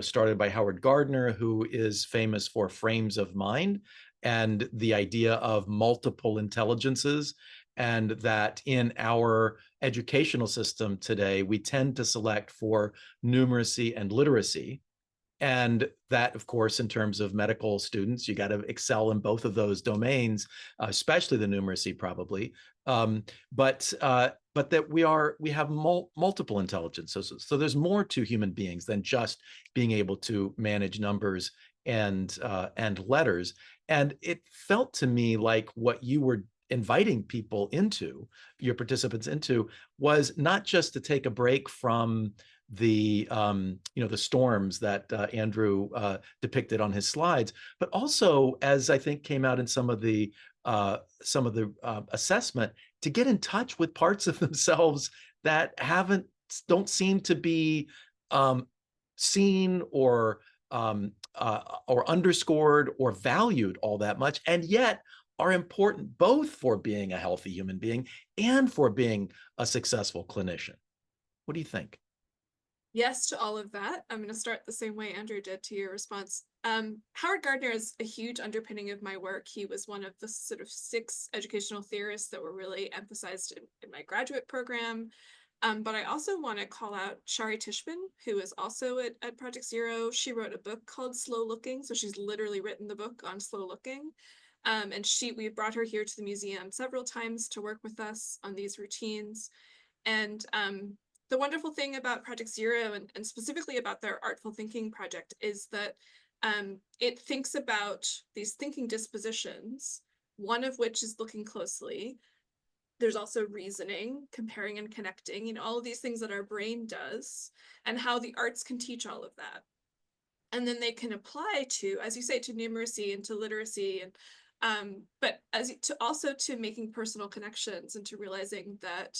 started by Howard Gardner, who is famous for frames of mind and the idea of multiple intelligences, and that in our educational system today, we tend to select for numeracy and literacy. And that, of course, in terms of medical students, you got to excel in both of those domains, especially the numeracy, probably. But that we have multiple intelligences. So there's more to human beings than just being able to manage numbers and letters. And it felt to me like what you were inviting people into, your participants into, was not just to take a break from the the storms that Andrew depicted on his slides, but also, as I think came out in some of the assessment, to get in touch with parts of themselves that don't seem to be seen or underscored or valued all that much, and yet are important both for being a healthy human being and for being a successful clinician. What do you think? Yes to all of that. I'm going to start the same way Andrew did to your response. Howard Gardner is a huge underpinning of my work. He was one of the sort of 6 educational theorists that were really emphasized in my graduate program. But I also want to call out Shari Tishman, who is also at Project Zero. She wrote a book called Slow Looking. So she's literally written the book on slow looking. And we brought her here to the museum several times to work with us on these routines. And the wonderful thing about Project Zero and specifically about their Artful Thinking project is that it thinks about these thinking dispositions, one of which is looking closely. There's also reasoning, comparing and connecting, all of these things that our brain does, and how the arts can teach all of that. And then they can apply to, as you say, to numeracy and to literacy, and but also to making personal connections and to realizing that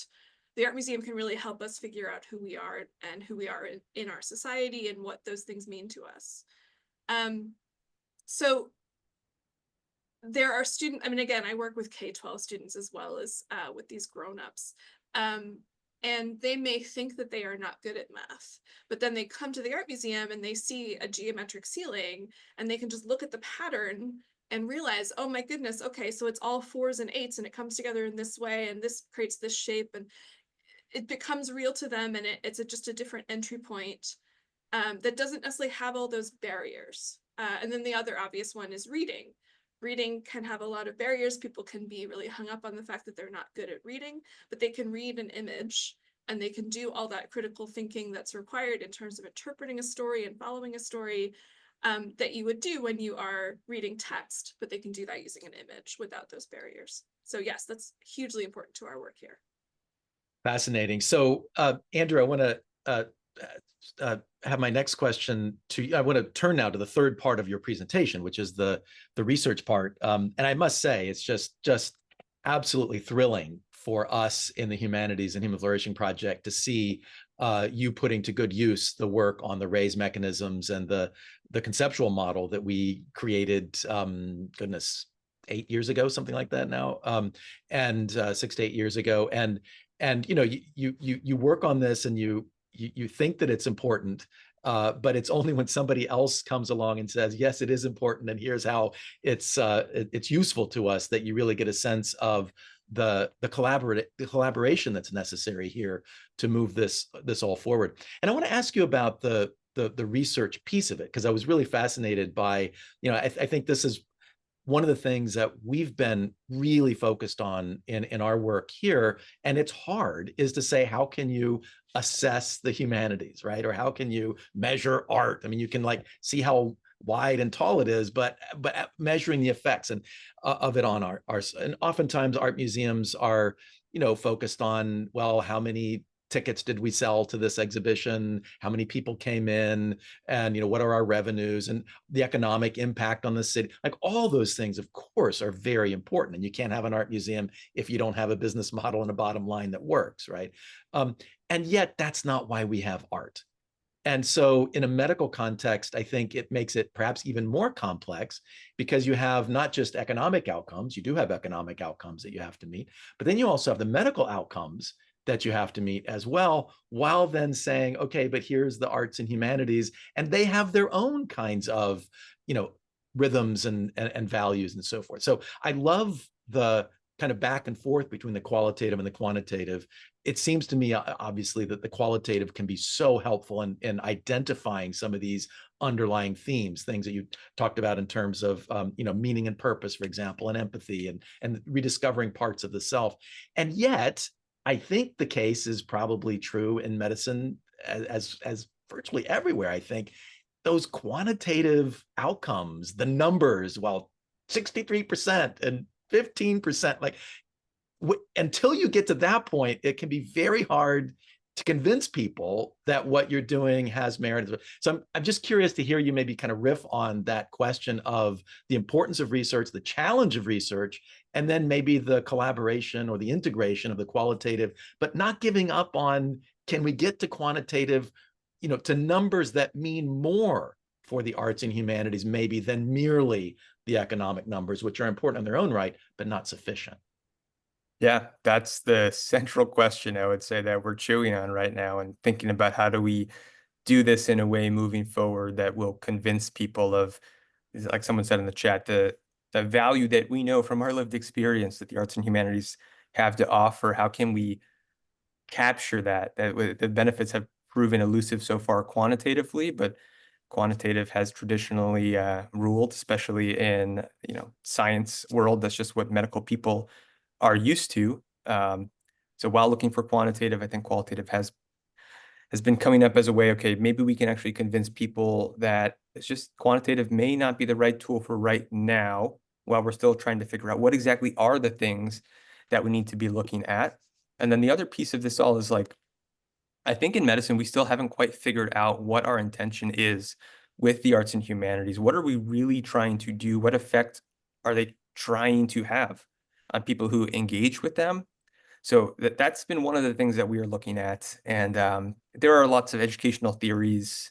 the Art Museum can really help us figure out who we are and who we are in our society and what those things mean to us. So there are students, again, I work with K-12 students as well as with these grown-ups. And they may think that they are not good at math, but then they come to the Art Museum and they see a geometric ceiling and they can just look at the pattern and realize, oh my goodness, okay, so it's all 4s and 8s and it comes together in this way and this creates this shape, and it becomes real to them, and it's just a different entry point that doesn't necessarily have all those barriers. And then the other obvious one is reading. Reading can have a lot of barriers. People can be really hung up on the fact that they're not good at reading, but they can read an image and they can do all that critical thinking that's required in terms of interpreting a story and following a story that you would do when you are reading text, but they can do that using an image without those barriers. So yes, that's hugely important to our work here. Fascinating. So Andrew, I want to have my next question to you. I want to turn now to the third part of your presentation, which is the research part. And I must say, it's just absolutely thrilling for us in the Humanities and Human Flourishing Project to see you putting to good use the work on the raise mechanisms and the conceptual model that we created, goodness, 8 years ago, something like that now, and 6 to 8 years ago. And you work on this and you think that it's important, but it's only when somebody else comes along and says, yes, it is important, and here's how it's useful to us, that you really get a sense of the collaboration that's necessary here to move this all forward. And I want to ask you about the research piece of it, because I was really fascinated by, I think this is one of the things that we've been really focused on in our work here, and it's hard, is to say, how can you assess the humanities, right? Or how can you measure art? You can see how wide and tall it is, but measuring the effects of it on our and oftentimes art museums are, focused on, well, how many tickets did we sell to this exhibition? How many people came in? And, what are our revenues and the economic impact on the city? All those things, of course, are very important. And you can't have an art museum if you don't have a business model and a bottom line that works, right? And yet that's not why we have art. And so in a medical context, I think it makes it perhaps even more complex because you have not just economic outcomes, you do have economic outcomes that you have to meet, but then you also have the medical outcomes that you have to meet as well, while then saying, okay, but here's the arts and humanities, and they have their own kinds of, rhythms and values and so forth. So I love the kind of back and forth between the qualitative and the quantitative. It seems to me, obviously, that the qualitative can be so helpful in identifying some of these underlying themes, things that you talked about in terms of, meaning and purpose, for example, and empathy, and rediscovering parts of the self. And yet, I think the case is probably true in medicine as virtually everywhere. I think those quantitative outcomes, the numbers, well, 63% and 15%, like until you get to that point, it can be very hard to convince people that what you're doing has merit. So I'm just curious to hear you maybe kind of riff on that question of the importance of research, the challenge of research, and then maybe the collaboration or the integration of the qualitative, but not giving up on, can we get to quantitative, to numbers that mean more for the arts and humanities maybe than merely the economic numbers, which are important in their own right, but not sufficient. Yeah, that's the central question I would say that we're chewing on right now, and thinking about how do we do this in a way moving forward that will convince people of, like someone said in the chat, the value that we know from our lived experience that the arts and humanities have to offer. How can we capture that the benefits have proven elusive so far quantitatively, but quantitative has traditionally ruled, especially in science world. That's just what medical people are used to. So while looking for quantitative, I think qualitative has been coming up as a way, okay, maybe we can actually convince people that it's just quantitative may not be the right tool for right now, while we're still trying to figure out what exactly are the things that we need to be looking at. And then the other piece of this all is like, I think in medicine, we still haven't quite figured out what our intention is with the arts and humanities. What are we really trying to do? What effect are they trying to have on people who engage with them? So that's been one of the things that we are looking at. And there are lots of educational theories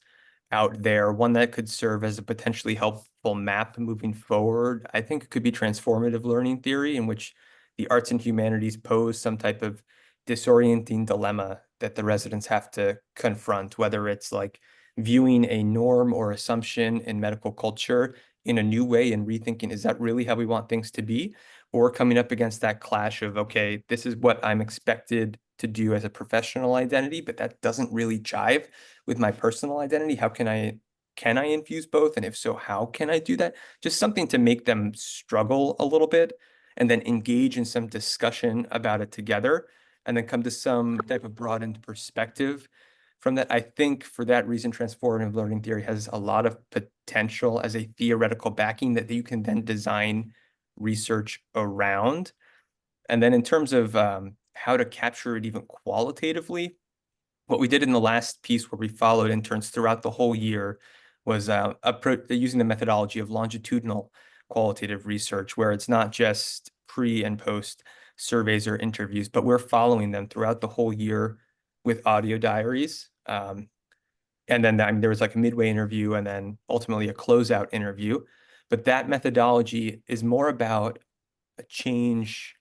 out there. One that could serve as a potentially helpful map moving forward, I think, it could be transformative learning theory, in which the arts and humanities pose some type of disorienting dilemma that the residents have to confront, whether it's like viewing a norm or assumption in medical culture in a new way and rethinking, is that really how we want things to be? Or coming up against that clash of, okay, this is what I'm expected to do as a professional identity, but that doesn't really jive with my personal identity. How can I infuse both? And if so, how can I do that? Just something to make them struggle a little bit, and then engage in some discussion about it together, and then come to some type of broadened perspective from that. I think for that reason, transformative learning theory has a lot of potential as a theoretical backing that you can then design research around. And then in terms of how to capture it even qualitatively, what we did in the last piece where we followed interns throughout the whole year was using the methodology of longitudinal qualitative research, where it's not just pre and post surveys or interviews, but we're following them throughout the whole year with audio diaries. And then there was like a midway interview and then ultimately a closeout interview. But that methodology is more about a change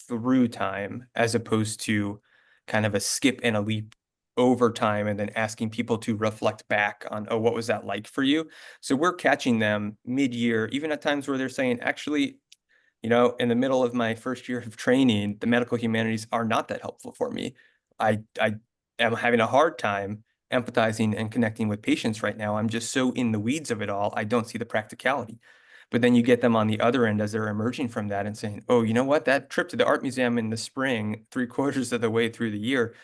through time, as opposed to kind of a skip and a leap over time and then asking people to reflect back on, oh, what was that like for you? So we're catching them mid-year, even at times where they're saying, actually, in the middle of my first year of training, the medical humanities are not that helpful for me. I am having a hard time empathizing and connecting with patients right now. I'm just so in the weeds of it all, I don't see the practicality. But then you get them on the other end as they're emerging from that and saying, oh, you know what? That trip to the art museum in the spring, 3/4 of the way through the year,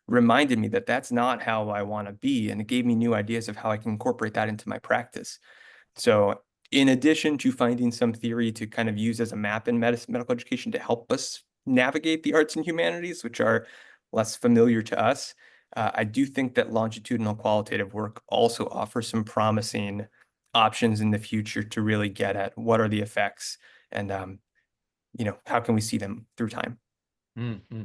reminded me that that's not how I want to be. And it gave me new ideas of how I can incorporate that into my practice. So in addition to finding some theory to kind of use as a map in medical education to help us navigate the arts and humanities, which are less familiar to us, I do think that longitudinal qualitative work also offers some promising options in the future to really get at what are the effects and how can we see them through time. Mm-hmm.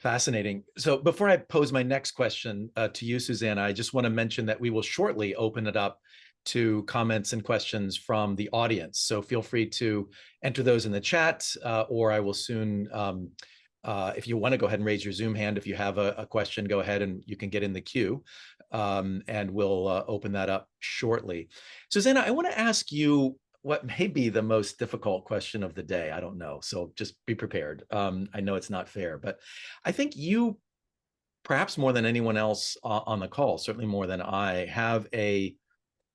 Fascinating. So before I pose my next question to you, Suzannah, I just want to mention that we will shortly open it up to comments and questions from the audience. So feel free to enter those in the chat, or I will soon, if you want to go ahead and raise your Zoom hand, if you have a question, go ahead and you can get in the queue, and we'll open that up shortly. Suzannah, I want to ask you what may be the most difficult question of the day. I don't know, so just be prepared. I know it's not fair, but I think you, perhaps more than anyone else on the call, certainly more than I, have a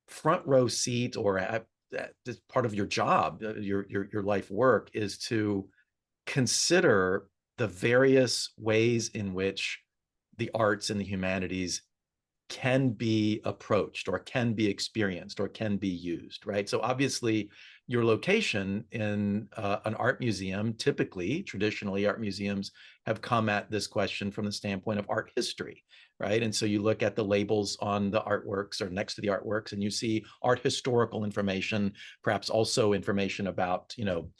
front row seat, or as part of your job, your life work is to consider the various ways in which the arts and the humanities can be approached or can be experienced or can be used, right? So obviously your location in an art museum, typically, traditionally, art museums have come at this question from the standpoint of art history, right? And so you look at the labels on the artworks or next to the artworks and you see art historical information, perhaps also information about,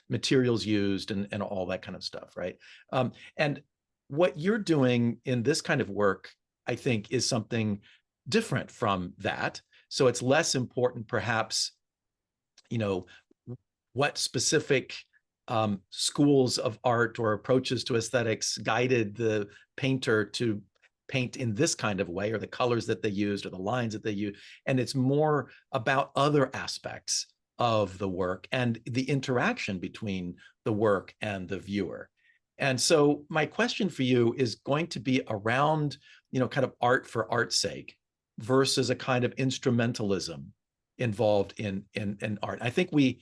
materials used and all that kind of stuff, right? And what you're doing in this kind of work, I think, is something different from that. So it's less important, perhaps, what specific schools of art or approaches to aesthetics guided the painter to paint in this kind of way, or the colors that they used or the lines that they used. And it's more about other aspects of the work and the interaction between the work and the viewer. And so my question for you is going to be around, kind of art for art's sake versus a kind of instrumentalism involved in art. I think we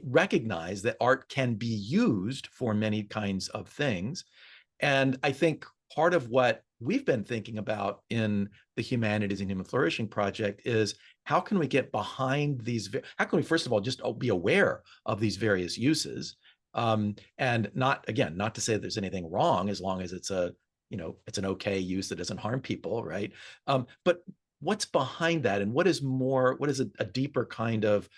recognize that art can be used for many kinds of things. And I think part of what we've been thinking about in the Humanities and Human Flourishing Project is how can we get behind these, how can we, first of all, just be aware of these various uses, and not to say there's anything wrong as long as it's it's an okay use that doesn't harm people, right? But what's behind that, and what is a deeper kind of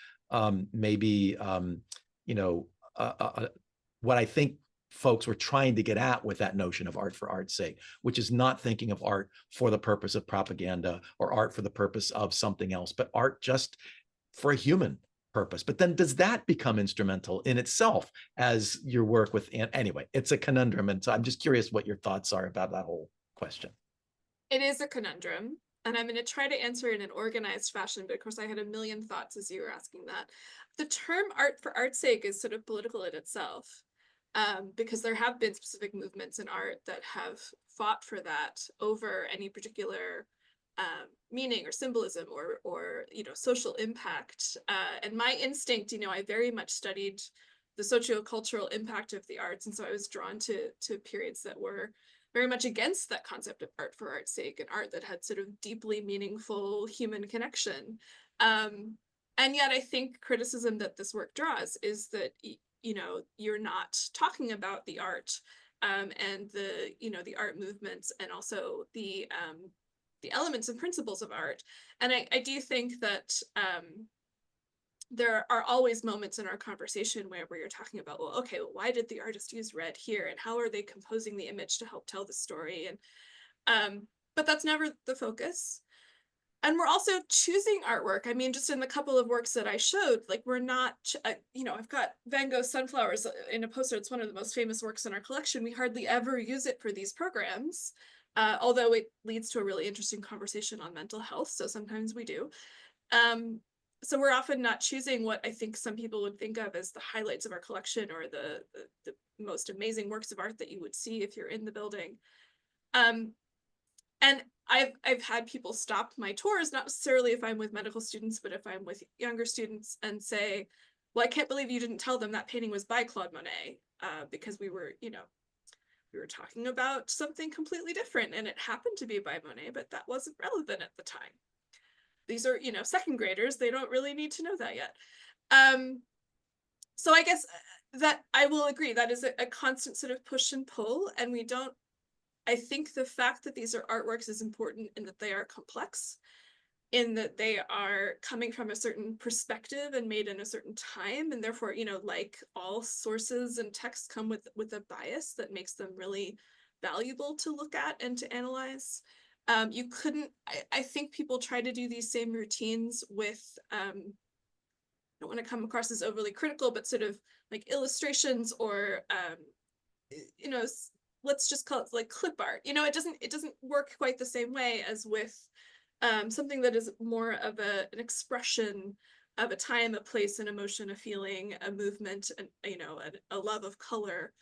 what I think folks were trying to get at with that notion of art for art's sake, which is not thinking of art for the purpose of propaganda or art for the purpose of something else, but art just for a human purpose. But then does that become instrumental in itself as your work with, anyway, it's a conundrum. And so I'm just curious what your thoughts are about that whole question. It is a conundrum, and I'm going to try to answer in an organized fashion, but of course I had a million thoughts as you were asking that. The term art for art's sake is sort of political in itself, because there have been specific movements in art that have fought for that over any particular meaning or symbolism or social impact. And my instinct, I very much studied the sociocultural impact of the arts, and so I was drawn to periods that were very much against that concept of art for art's sake, and art that had sort of deeply meaningful human connection. And yet I think criticism that this work draws is that you're not talking about the art and the art movements, and also the elements and principles of art. And I do think that there are always moments in our conversation where you're talking about, well, why did the artist use red here, and how are they composing the image to help tell the story? And but that's never the focus. And we're also choosing artwork. I mean, just in the couple of works that I showed, like, we're not, I've got Van Gogh's Sunflowers in a poster. It's one of the most famous works in our collection. We hardly ever use it for these programs, although it leads to a really interesting conversation on mental health. So sometimes we do. So we're often not choosing what I think some people would think of as the highlights of our collection, or the most amazing works of art that you would see if you're in the building. And I've had people stop my tours, not necessarily if I'm with medical students, but if I'm with younger students, and say, well, I can't believe you didn't tell them that painting was by Claude Monet, because we were talking about something completely different, and it happened to be by Monet, but that wasn't relevant at the time. These are, second graders, they don't really need to know that yet. So I guess that I will agree, that is a constant sort of push and pull, and I think the fact that these are artworks is important in that they are complex, in that they are coming from a certain perspective and made in a certain time, and therefore, like all sources and texts come with a bias that makes them really valuable to look at and to analyze. You couldn't, I think people try to do these same routines with, I don't want to come across as overly critical, but sort of like illustrations or, you know, let's just call it like clip art. You know, it doesn't work quite the same way as with something that is more of an expression of a time, a place, an emotion, a feeling, a movement, and you know, a love of color.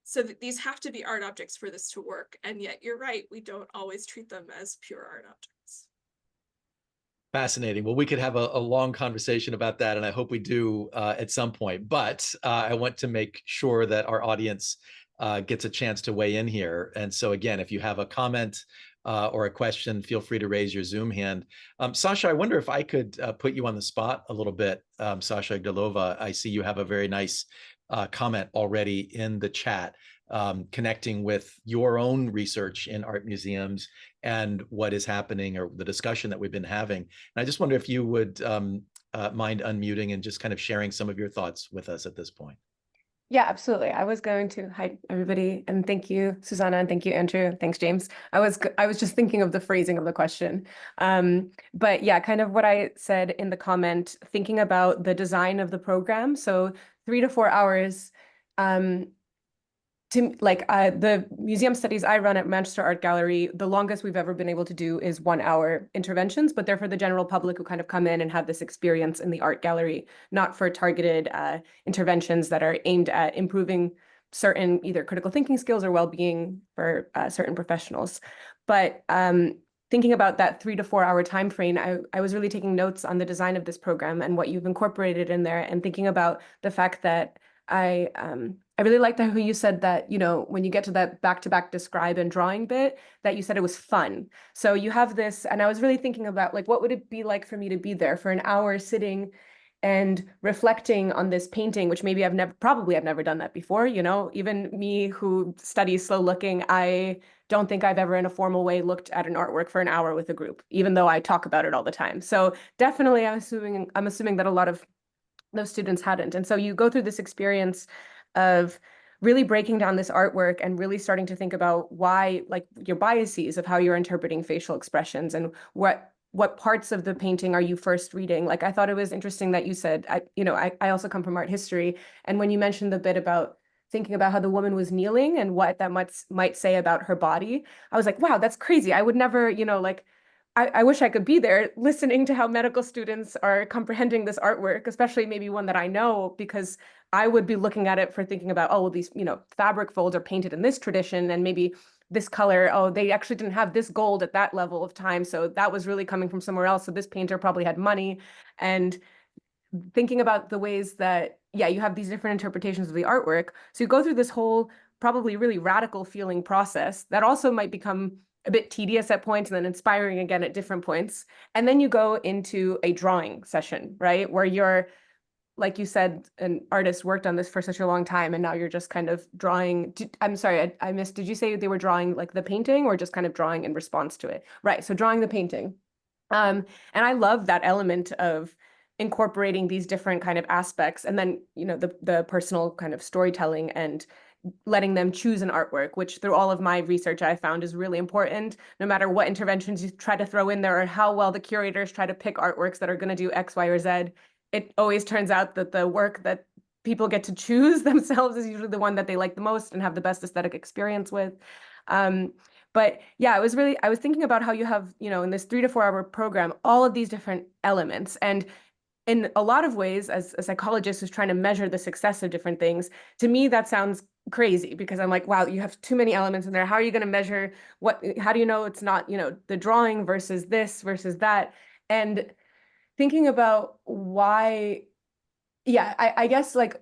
So that these have to be art objects for this to work. And yet you're right, we don't always treat them as pure art objects. Fascinating. Well, we could have a long conversation about that, and I hope we do at some point. But I want to make sure that our audience gets a chance to weigh in here. And so again, if you have a comment or a question, feel free to raise your Zoom hand. Sasha, I wonder if I could put you on the spot a little bit. Sasha Gdalova, I see you have a very nice comment already in the chat, connecting with your own research in art museums and what is happening, or the discussion that we've been having. And I just wonder if you would mind unmuting and just kind of sharing some of your thoughts with us at this point. Yeah, absolutely. I was going to, hi, everybody, and thank you, Suzannah, and thank you, Andrew. Thanks, James. I was just thinking of the phrasing of the question. But yeah, kind of what I said in the comment, thinking about the design of the program. So 3 to 4 hours, to like the museum studies I run at Manchester Art Gallery, the longest we've ever been able to do is 1 hour interventions, but they're for the general public who kind of come in and have this experience in the art gallery, not for targeted interventions that are aimed at improving certain either critical thinking skills or well-being for certain professionals. But thinking about that 3 to 4 hour time frame, I was really taking notes on the design of this program and what you've incorporated in there, and thinking about the fact that I really liked how you said that, you know, when you get to that back-to-back describe and drawing bit, that you said it was fun. So you have this, and I was really thinking about like, what would it be like for me to be there for an hour sitting and reflecting on this painting, which maybe I've never done that before, you know, even me who studies slow looking, I don't think I've ever in a formal way looked at an artwork for an hour with a group, even though I talk about it all the time. So definitely I'm assuming that a lot of those students hadn't. And so you go through this experience of really breaking down this artwork and really starting to think about why, like your biases of how you're interpreting facial expressions and what parts of the painting are you first reading. Like, I thought it was interesting that you said, I also come from art history. And when you mentioned the bit about thinking about how the woman was kneeling and what that might say about her body, I was like, wow, that's crazy. I would never, I wish I could be there listening to how medical students are comprehending this artwork, especially maybe one that I know, because I would be looking at it for thinking about, oh, well, these, fabric folds are painted in this tradition, and maybe this color, oh, they actually didn't have this gold at that level of time. So that was really coming from somewhere else. So this painter probably had money. And thinking about the ways that, yeah, you have these different interpretations of the artwork. So you go through this whole probably really radical feeling process that also might become a bit tedious at points and then inspiring again at different points. And then you go into a drawing session, right? Where you're, like you said, an artist worked on this for such a long time, and now you're just kind of drawing. I'm sorry, I missed, did you say they were drawing like the painting or just kind of drawing in response to it? Right, so drawing the painting. And I love that element of incorporating these different kind of aspects, and then, the personal kind of storytelling and letting them choose an artwork, which through all of my research I found is really important. No matter what interventions you try to throw in there or how well the curators try to pick artworks that are going to do X, Y, or Z, it always turns out that the work that people get to choose themselves is usually the one that they like the most and have the best aesthetic experience with. But yeah, I was thinking about how you have, in this 3 to 4 hour program, all of these different elements. And in a lot of ways, as a psychologist who's trying to measure the success of different things, to me, that sounds crazy, because I'm like, wow, you have too many elements in there. How are you going to measure how do you know it's not, the drawing versus this versus that? And thinking about why, yeah, I guess like,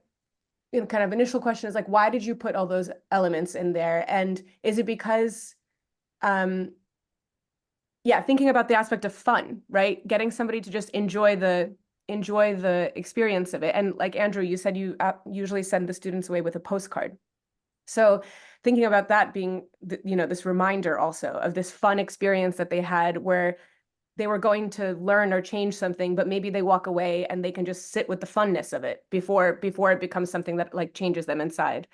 kind of initial question is like, why did you put all those elements in there? And is it because, thinking about the aspect of fun, right? Getting somebody to just enjoy the experience of it. And like Andrew, you said you usually send the students away with a postcard. So thinking about that being, this reminder also of this fun experience that they had where they were going to learn or change something, but maybe they walk away and they can just sit with the funness of it before it becomes something that like changes them inside.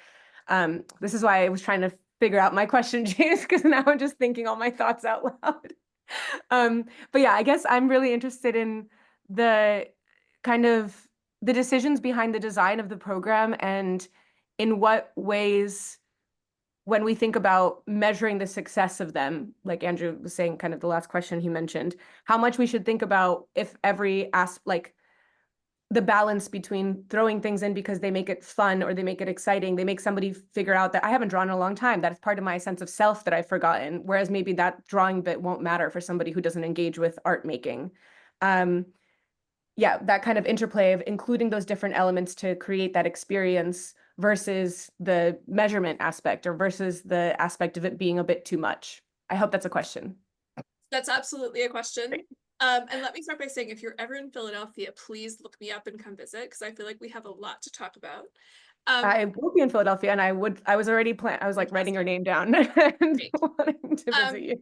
This is why I was trying to figure out my question, James, because now I'm just thinking all my thoughts out loud. But yeah, I guess I'm really interested in the kind of the decisions behind the design of the program and in what ways, when we think about measuring the success of them, like Andrew was saying, kind of the last question he mentioned, how much we should think about if every like the balance between throwing things in because they make it fun or they make it exciting, they make somebody figure out that I haven't drawn in a long time. That's part of my sense of self that I've forgotten. Whereas maybe that drawing bit won't matter for somebody who doesn't engage with art making. Yeah, that kind of interplay of including those different elements to create that experience versus the measurement aspect or versus the aspect of it being a bit too much. I hope that's a question. That's absolutely a question. Great. And let me start by saying, if you're ever in Philadelphia, please look me up and come visit, because I feel like we have a lot to talk about. I will be in Philadelphia, and I was already I was like writing your name down and wanting to visit you.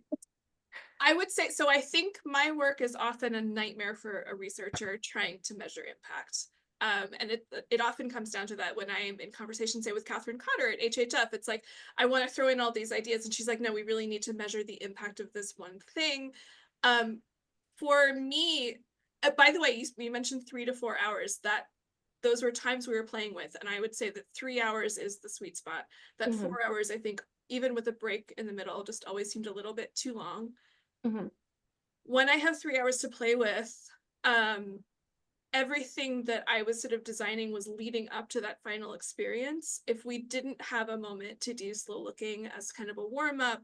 I would say, so I think my work is often a nightmare for a researcher trying to measure impact. And it often comes down to that when I am in conversation, say with Catherine Cotter at HHF, it's like, I want to throw in all these ideas. And she's like, no, we really need to measure the impact of this one thing. For me, by the way, you mentioned 3 to 4 hours. Those were times we were playing with. And I would say that 3 hours is the sweet spot. That 4 hours, I think, even with a break in the middle, just always seemed a little bit too long. When I have 3 hours to play with, everything that I was sort of designing was leading up to that final experience. If we didn't have a moment to do slow looking as kind of a warm up,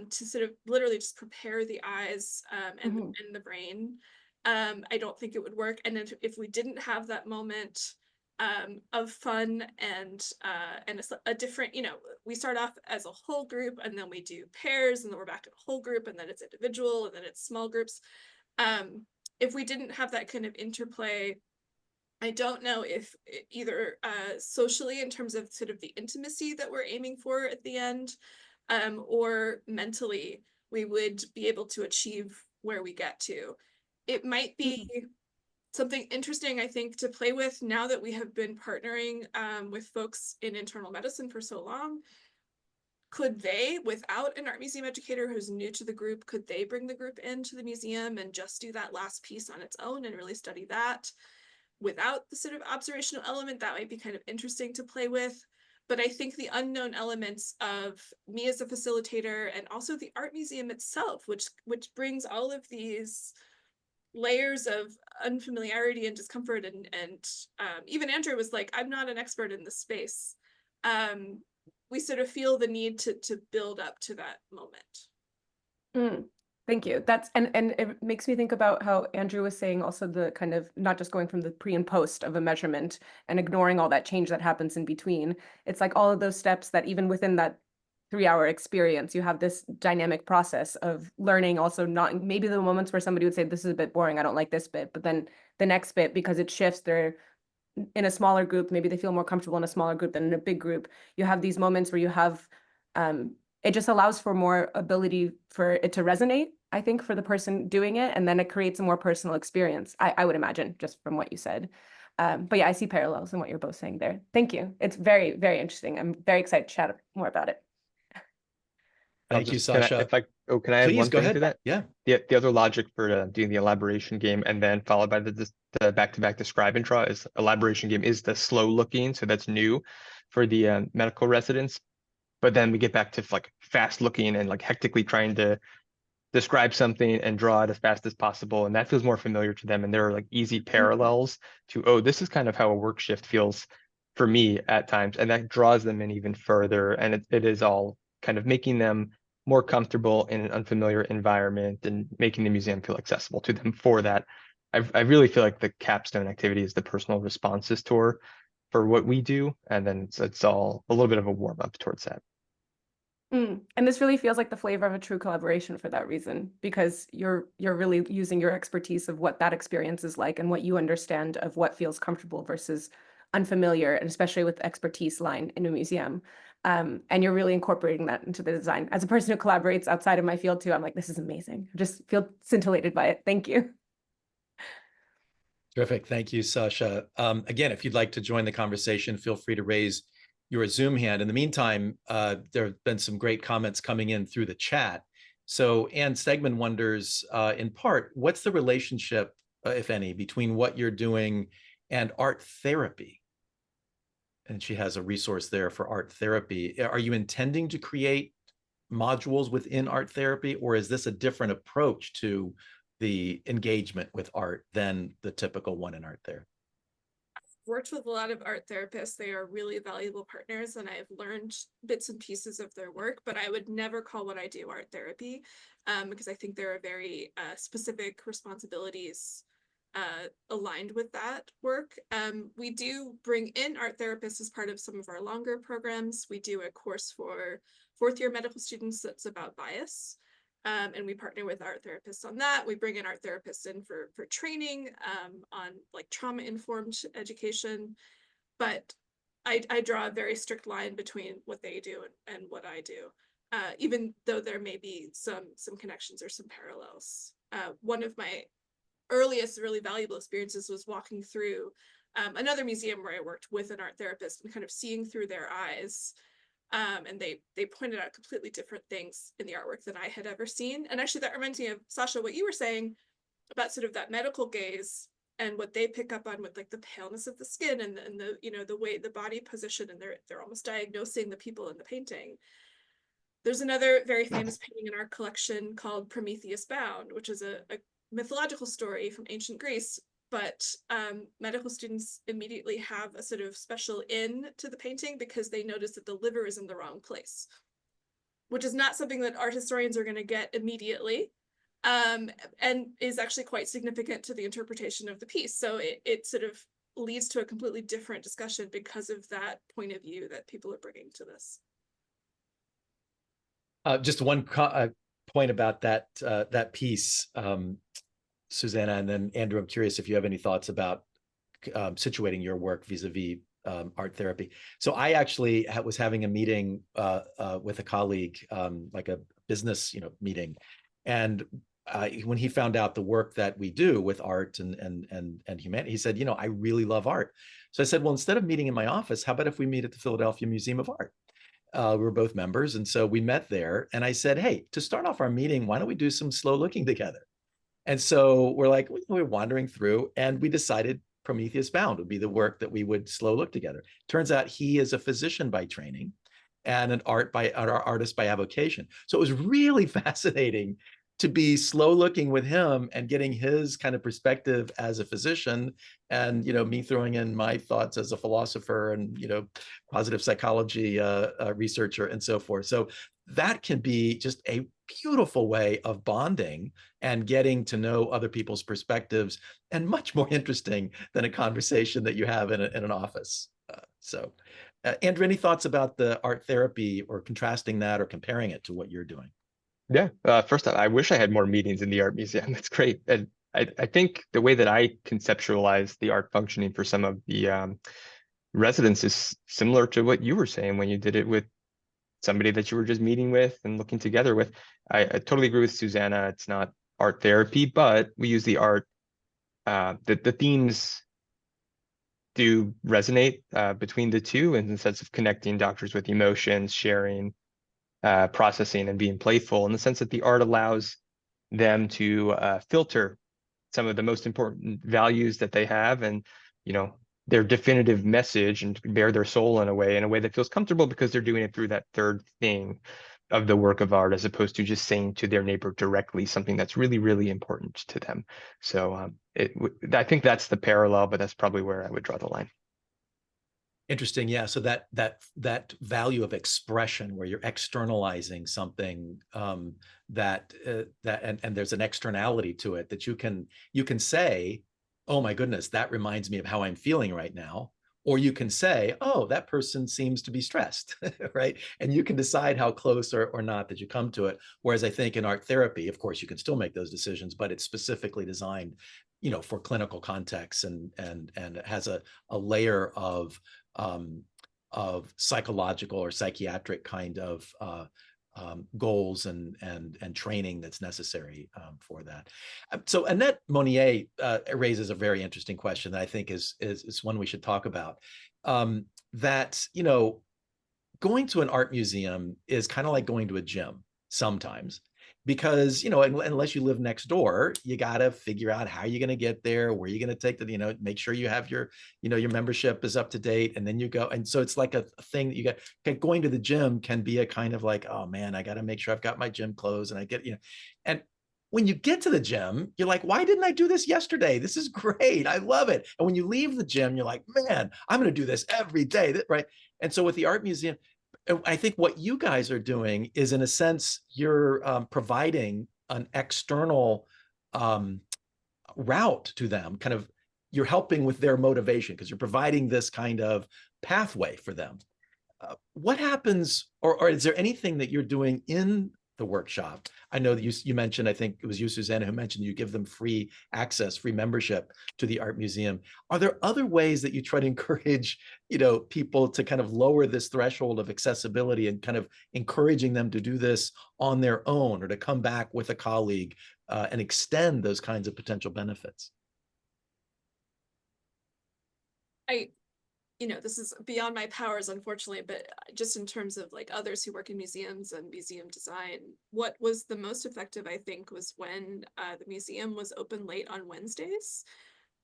to sort of literally just prepare the eyes and the brain, I don't think it would work. And if we didn't have that moment of fun and a different, we start off as a whole group, and then we do pairs, and then we're back to a whole group, and then it's individual, and then it's small groups. If we didn't have that kind of interplay, I don't know if either socially, in terms of sort of the intimacy that we're aiming for at the end, or mentally, we would be able to achieve where we get to. It might be something interesting, I think, to play with now that we have been partnering with folks in internal medicine for so long. Could they, without an art museum educator who's new to the group, could they bring the group into the museum and just do that last piece on its own and really study that without the sort of observational element? That might be kind of interesting to play with. But I think the unknown elements of me as a facilitator, and also the art museum itself, which brings all of these layers of unfamiliarity and discomfort, and even Andrew was like, I'm not an expert in this space. We sort of feel the need to build up to that moment. Thank you. That's and it makes me think about how Andrew was saying also the kind of not just going from the pre and post of a measurement and ignoring all that change that happens in between. It's like all of those steps that even within that 3-hour experience, you have this dynamic process of learning. Also, not maybe the moments where somebody would say, this is a bit boring, I don't like this bit, but then the next bit, because it shifts, they're in a smaller group, maybe they feel more comfortable in a smaller group than in a big group. You have these moments where you have, it just allows for more ability for it to resonate, I think, for the person doing it. And then it creates a more personal experience, I would imagine, just from what you said. But yeah, I see parallels in what you're both saying there. Thank you. It's very, very interesting. I'm very excited to chat more about it. Thank you, Sasha. Can I add one thing to that? Yeah. The other logic for doing the elaboration game and then followed by the back-to-back describe and draw is elaboration game is the slow looking. So that's new for the medical residents. But then we get back to like fast looking and like hectically trying to describe something and draw it as fast as possible. And that feels more familiar to them. And there are like easy parallels to, oh, this is kind of how a work shift feels for me at times. And that draws them in even further. And it is all kind of making them more comfortable in an unfamiliar environment and making the museum feel accessible to them for that. I really feel like the capstone activity is the personal responses tour for what we do. And then it's all a little bit of a warm up towards that. And this really feels like the flavor of a true collaboration for that reason, because you're really using your expertise of what that experience is like and what you understand of what feels comfortable versus unfamiliar, and especially with the expertise line in a museum. And you're really incorporating that into the design. As a person who collaborates outside of my field too, I'm like, this is amazing. I just feel scintillated by it. Thank you. Terrific. Thank you, Sasha. Again, if you'd like to join the conversation, feel free to raise your Zoom hand. In the meantime, there have been some great comments coming in through the chat. So Ann Stegman wonders, in part, what's the relationship, if any, between what you're doing and art therapy? And she has a resource there for art therapy. Are you intending to create modules within art therapy, or is this a different approach to the engagement with art than the typical one in art therapy? Worked with a lot of art therapists. They are really valuable partners, and I've learned bits and pieces of their work, but I would never call what I do art therapy, because I think there are very specific responsibilities aligned with that work. We do bring in art therapists as part of some of our longer programs. We do a course for fourth-year medical students that's about bias. And we partner with art therapists on that. We bring in art therapists in for training on like trauma-informed education. But I draw a very strict line between what they do and what I do, even though there may be some connections or some parallels. One of my earliest really valuable experiences was walking through another museum where I worked with an art therapist and kind of seeing through their eyes. And they pointed out completely different things in the artwork than I had ever seen. And actually that reminds me of, Sasha, what you were saying about sort of that medical gaze and what they pick up on with like the paleness of the skin and the you know, the way the body position, and they're almost diagnosing the people in the painting. There's another very famous painting in our collection called Prometheus Bound, which is a mythological story from ancient Greece. But medical students immediately have a sort of special in to the painting because they notice that the liver is in the wrong place, which is not something that art historians are going to get immediately, and is actually quite significant to the interpretation of the piece. So it sort of leads to a completely different discussion because of that point of view that people are bringing to this. Just one point about that piece, Suzannah, and then Andrew, I'm curious if you have any thoughts about situating your work vis-a-vis art therapy. So I actually was having a meeting with a colleague, like a business, meeting, and when he found out the work that we do with art and humanity, he said, I really love art. So I said, well, instead of meeting in my office, how about if we meet at the Philadelphia Museum of Art? We were both members, and so we met there. And I said, hey, to start off our meeting, why don't we do some slow looking together? And so we're like, we're wandering through, and we decided Prometheus Bound would be the work that we would slow look together. Turns out he is a physician by training and an artist by avocation. So it was really fascinating to be slow looking with him and getting his kind of perspective as a physician, and me throwing in my thoughts as a philosopher and positive psychology researcher and so forth. So that can be just a beautiful way of bonding and getting to know other people's perspectives, and much more interesting than a conversation that you have in an office. Andrew, any thoughts about the art therapy, or contrasting that or comparing it to what you're doing? Yeah, first off, I wish I had more meetings in the art museum. That's great. And I think the way that I conceptualize the art functioning for some of the residents is similar to what you were saying when you did it with somebody that you were just meeting with and looking together with. I totally agree with Suzannah. It's not art therapy, but we use the art. The themes do resonate between the two, in the sense of connecting doctors with emotions, sharing, processing, and being playful, in the sense that the art allows them to filter some of the most important values that they have, and their definitive message, and bear their soul in a way that feels comfortable, because they're doing it through that third thing of the work of art, as opposed to just saying to their neighbor directly something that's really, really important to them. So I think that's the parallel, but that's probably where I would draw the line. Interesting. Yeah. So that value of expression, where you're externalizing something, that there's an externality to it, that you can say, oh my goodness, that reminds me of how I'm feeling right now. Or you can say, oh, that person seems to be stressed, right? And you can decide how close or not that you come to it. Whereas I think in art therapy, of course, you can still make those decisions, but it's specifically designed, for clinical contexts, and it has a layer of psychological or psychiatric kind of goals and training that's necessary for that. So Annette Monnier raises a very interesting question that I think is one we should talk about. That going to an art museum is kind of like going to a gym sometimes, because, you know, unless you live next door, you got to figure out how you're going to get there, where you're going to take the, you know, make sure you have your, you know, your membership is up to date, and then you go. And so it's like a thing that you get. Going to the gym can be a kind of like, oh man, I got to make sure I've got my gym clothes, and I get, you know, and when you get to the gym, you're like, why didn't I do this yesterday? This is great. I love it. And when you leave the gym, you're like, man, I'm going to do this every day. Right. And so with the art museum, I think what you guys are doing is, in a sense, you're providing an external route to them. Kind of, you're helping with their motivation because you're providing this kind of pathway for them. What happens, or is there anything that you're doing in the workshop? I know that you mentioned, I think it was you, Suzannah, who mentioned you give them free access, free membership to the art museum. Are there other ways that you try to encourage, you know, people to kind of lower this threshold of accessibility and kind of encouraging them to do this on their own, or to come back with a colleague and extend those kinds of potential benefits? You know, this is beyond my powers, unfortunately, but just in terms of like others who work in museums and museum design, what was the most effective, I think, was when the museum was open late on Wednesdays.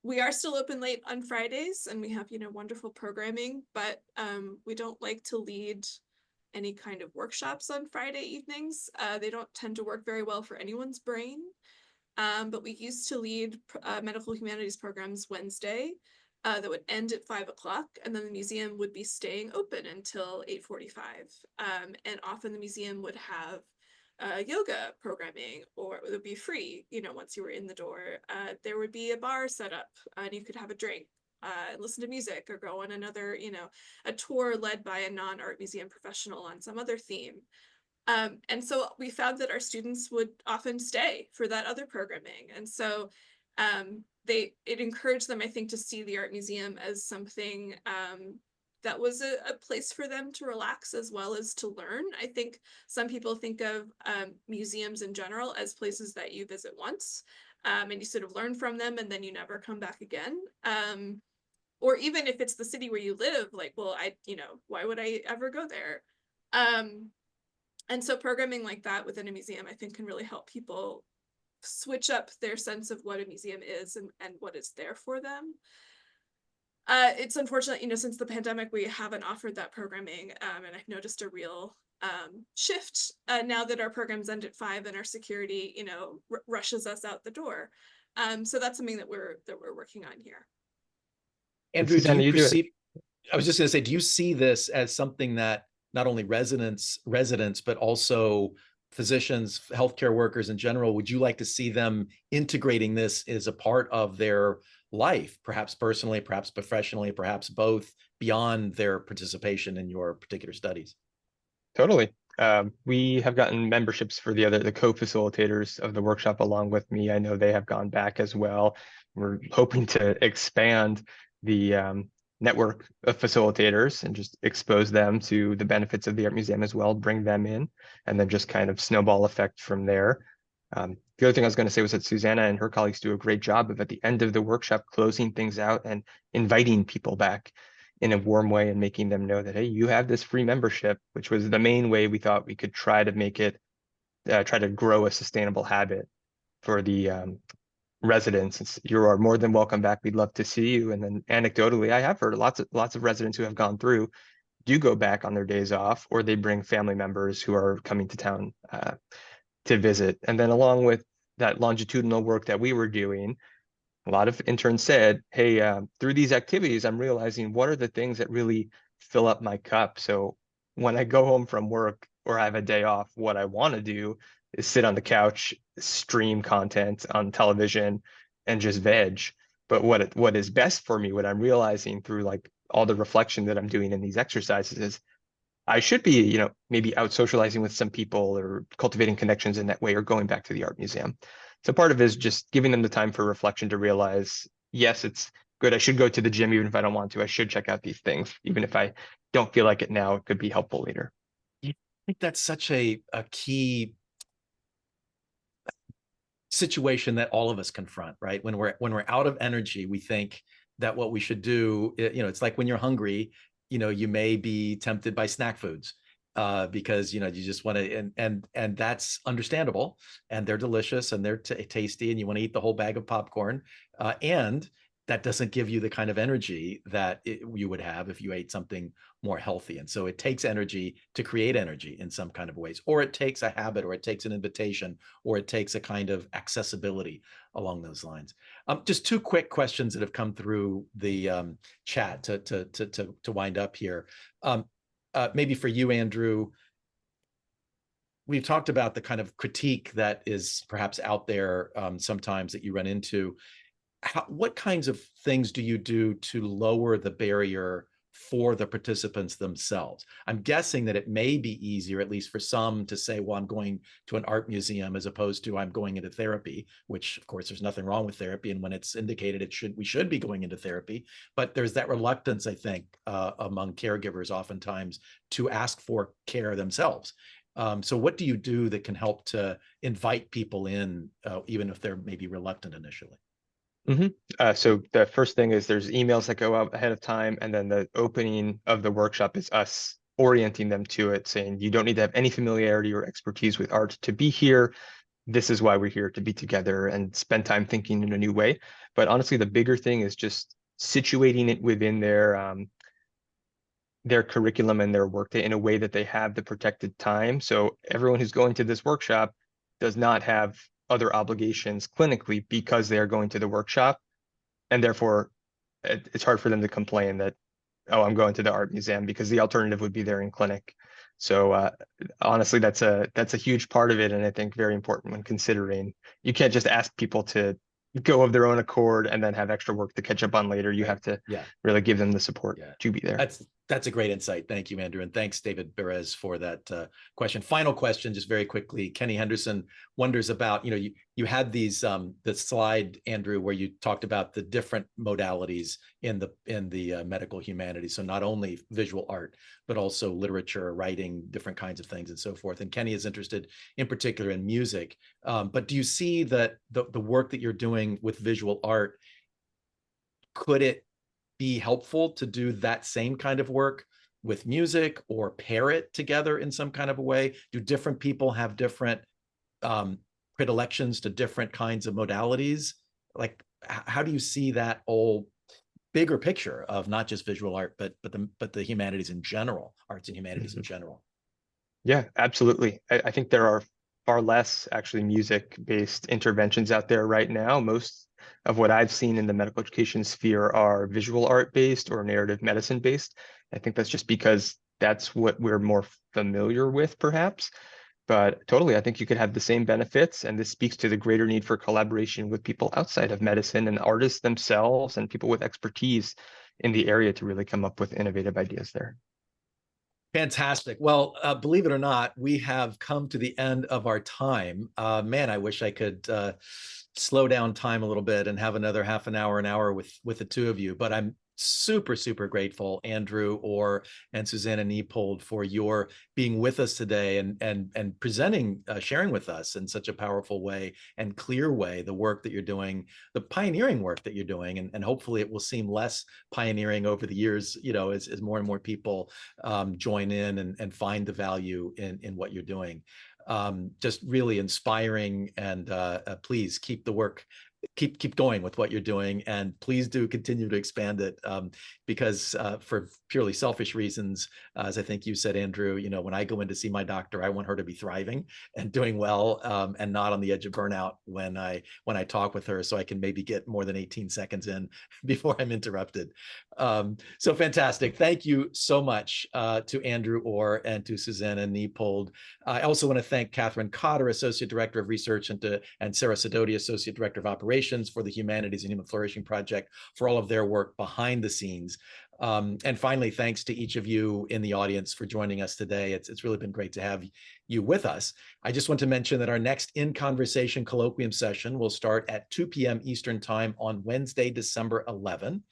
We are still open late on Fridays, and we have, you know, wonderful programming, but we don't like to lead any kind of workshops on Friday evenings. They don't tend to work very well for anyone's brain. But we used to lead medical humanities programs Wednesday. That would end at 5 o'clock, and then the museum would be staying open until 8:45. And often the museum would have yoga programming, or it would be free, you know, once you were in the door. There would be a bar set up, and you could have a drink, listen to music, or go on another, you know, a tour led by a non-art museum professional on some other theme. And so we found that our students would often stay for that other programming. And so it encouraged them, I think, to see the art museum as something that was a place for them to relax as well as to learn. I think some people think of museums in general as places that you visit once and you sort of learn from them and then you never come back again. Or even if it's the city where you live, like, well, you know, why would I ever go there? And so programming like that within a museum, I think, can really help people switch up their sense of what a museum is and what is there for them. It's unfortunate, you know, since the pandemic, we haven't offered that programming. And I've noticed a real shift now that our programs end at 5 and our security, you know, rushes us out the door. So that's something that we're working on here. Andrew, do you perceive, I was just going to say, do you see this as something that not only residents, but also physicians, healthcare workers in general, would you like to see them integrating this as a part of their life, perhaps personally, perhaps professionally, perhaps both, beyond their participation in your particular studies? Totally. We have gotten memberships for the co-facilitators of the workshop along with me. I know they have gone back as well. We're hoping to expand the network of facilitators and just expose them to the benefits of the art museum as well, bring them in, and then just kind of snowball effect from there. The other thing I was going to say was that Suzannah and her colleagues do a great job of, at the end of the workshop, closing things out and inviting people back in a warm way and making them know that, hey, you have this free membership, which was the main way we thought we could try to make it, try to grow a sustainable habit for the residents. You are more than welcome back. We'd love to see you. And then anecdotally, I have heard lots of residents who have gone through do go back on their days off, or they bring family members who are coming to town to visit. And then along with that longitudinal work that we were doing, a lot of interns said, hey, through these activities, I'm realizing what are the things that really fill up my cup. So when I go home from work or I have a day off, what I want to do is sit on the couch, stream content on television, and just veg. But what is best for me, what I'm realizing through like all the reflection that I'm doing in these exercises, is I should be, you know, maybe out socializing with some people or cultivating connections in that way, or going back to the art museum. So part of it is just giving them the time for reflection to realize, yes, it's good. I should go to the gym even if I don't want to. I should check out these things. Even if I don't feel like it now, it could be helpful later. I think that's such a key situation that all of us confront, right? When we're out of energy, we think that what we should do, you know, it's like when you're hungry you may be tempted by snack foods because you just want to, and that's understandable, and they're delicious and they're tasty, and you want to eat the whole bag of popcorn, and that doesn't give you the kind of energy that you would have if you ate something more healthy. And so it takes energy to create energy in some kind of ways, or it takes a habit, or it takes an invitation, or it takes a kind of accessibility along those lines. Just two quick questions that have come through the chat to wind up here. Maybe for you, Andrew, we've talked about the kind of critique that is perhaps out there sometimes that you run into. What kinds of things do you do to lower the barrier for the participants themselves? I'm guessing that it may be easier, at least for some, to say, well, I'm going to an art museum as opposed to I'm going into therapy, which of course there's nothing wrong with therapy. And when it's indicated, we should be going into therapy. But there's that reluctance, I think, among caregivers oftentimes to ask for care themselves. So what do you do that can help to invite people in, even if they're maybe reluctant initially? So the first thing is there's emails that go out ahead of time, and then the opening of the workshop is us orienting them to it, saying you don't need to have any familiarity or expertise with art to be here. This is why we're here, to be together and spend time thinking in a new way. But honestly, the bigger thing is just situating it within their curriculum and their workday in a way that they have the protected time. So everyone who's going to this workshop does not have other obligations clinically because they are going to the workshop, and therefore it's hard for them to complain that, oh, I'm going to the art museum, because the alternative would be there in clinic. So honestly, that's a huge part of it, and I think very important when considering. You can't just ask people to go of their own accord and then have extra work to catch up on later. You have to really give them the support to be there. That's a great insight. Thank you, Andrew. And thanks, David Perez, for that question. Final question, just very quickly. Kenny Henderson wonders about, you had these, the slide, Andrew, where you talked about the different modalities in the medical humanities. So not only visual art, but also literature, writing, different kinds of things and so forth. And Kenny is interested in particular in music. But do you see that the work that you're doing with visual art, could it be helpful to do that same kind of work with music, or pair it together in some kind of a way? Do different people have different predilections to different kinds of modalities? Like, how do you see that whole bigger picture of not just visual art, but the humanities in general, arts and humanities in general? Yeah, absolutely. I think there are far less actually music-based interventions out there right now. Most of what I've seen in the medical education sphere are visual art based or narrative medicine based. I think that's just because that's what we're more familiar with, perhaps. But totally, I think you could have the same benefits, and this speaks to the greater need for collaboration with people outside of medicine and artists themselves and people with expertise in the area to really come up with innovative ideas there. Fantastic. Well, believe it or not, we have come to the end of our time. Man, I wish I could slow down time a little bit and have another half an hour with the two of you. But I'm super, super grateful, Andrew Orr and Suzannah Niepold, for your being with us today and presenting, sharing with us in such a powerful way and clear way the work that you're doing, the pioneering work that you're doing, and hopefully it will seem less pioneering over the years, as more and more people join in and find the value in what you're doing. Just really inspiring, and please keep the work, keep going with what you're doing, and please do continue to expand it, because for purely selfish reasons, as I think you said, Andrew, when I go in to see my doctor, I want her to be thriving and doing well, and not on the edge of burnout when I talk with her, so I can maybe get more than 18 seconds in before I'm interrupted. So fantastic. Thank you so much to Andrew Orr and to Suzannah Niepold. I also want to thank Catherine Cotter, Associate Director of Research, and Sarah Sidoti, Associate Director of Operations for the Humanities and Human Flourishing Project, for all of their work behind the scenes. And finally, thanks to each of you in the audience for joining us today. It's really been great to have you with us. I just want to mention that our next In Conversation colloquium session will start at 2 p.m. Eastern Time on Wednesday, December 11.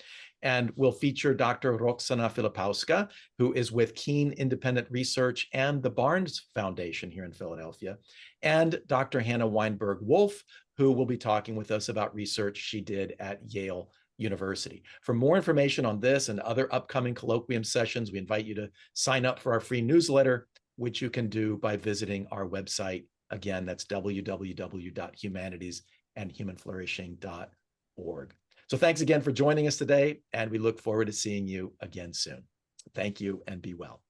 And we'll feature Dr. Roxana Filipowska, who is with Keen Independent Research and the Barnes Foundation here in Philadelphia, and Dr. Hannah Weinberg-Wolf, who will be talking with us about research she did at Yale University. For more information on this and other upcoming colloquium sessions, we invite you to sign up for our free newsletter, which you can do by visiting our website. Again, that's www.humanities-and-humanflourishing.org. So thanks again for joining us today, and we look forward to seeing you again soon. Thank you and be well.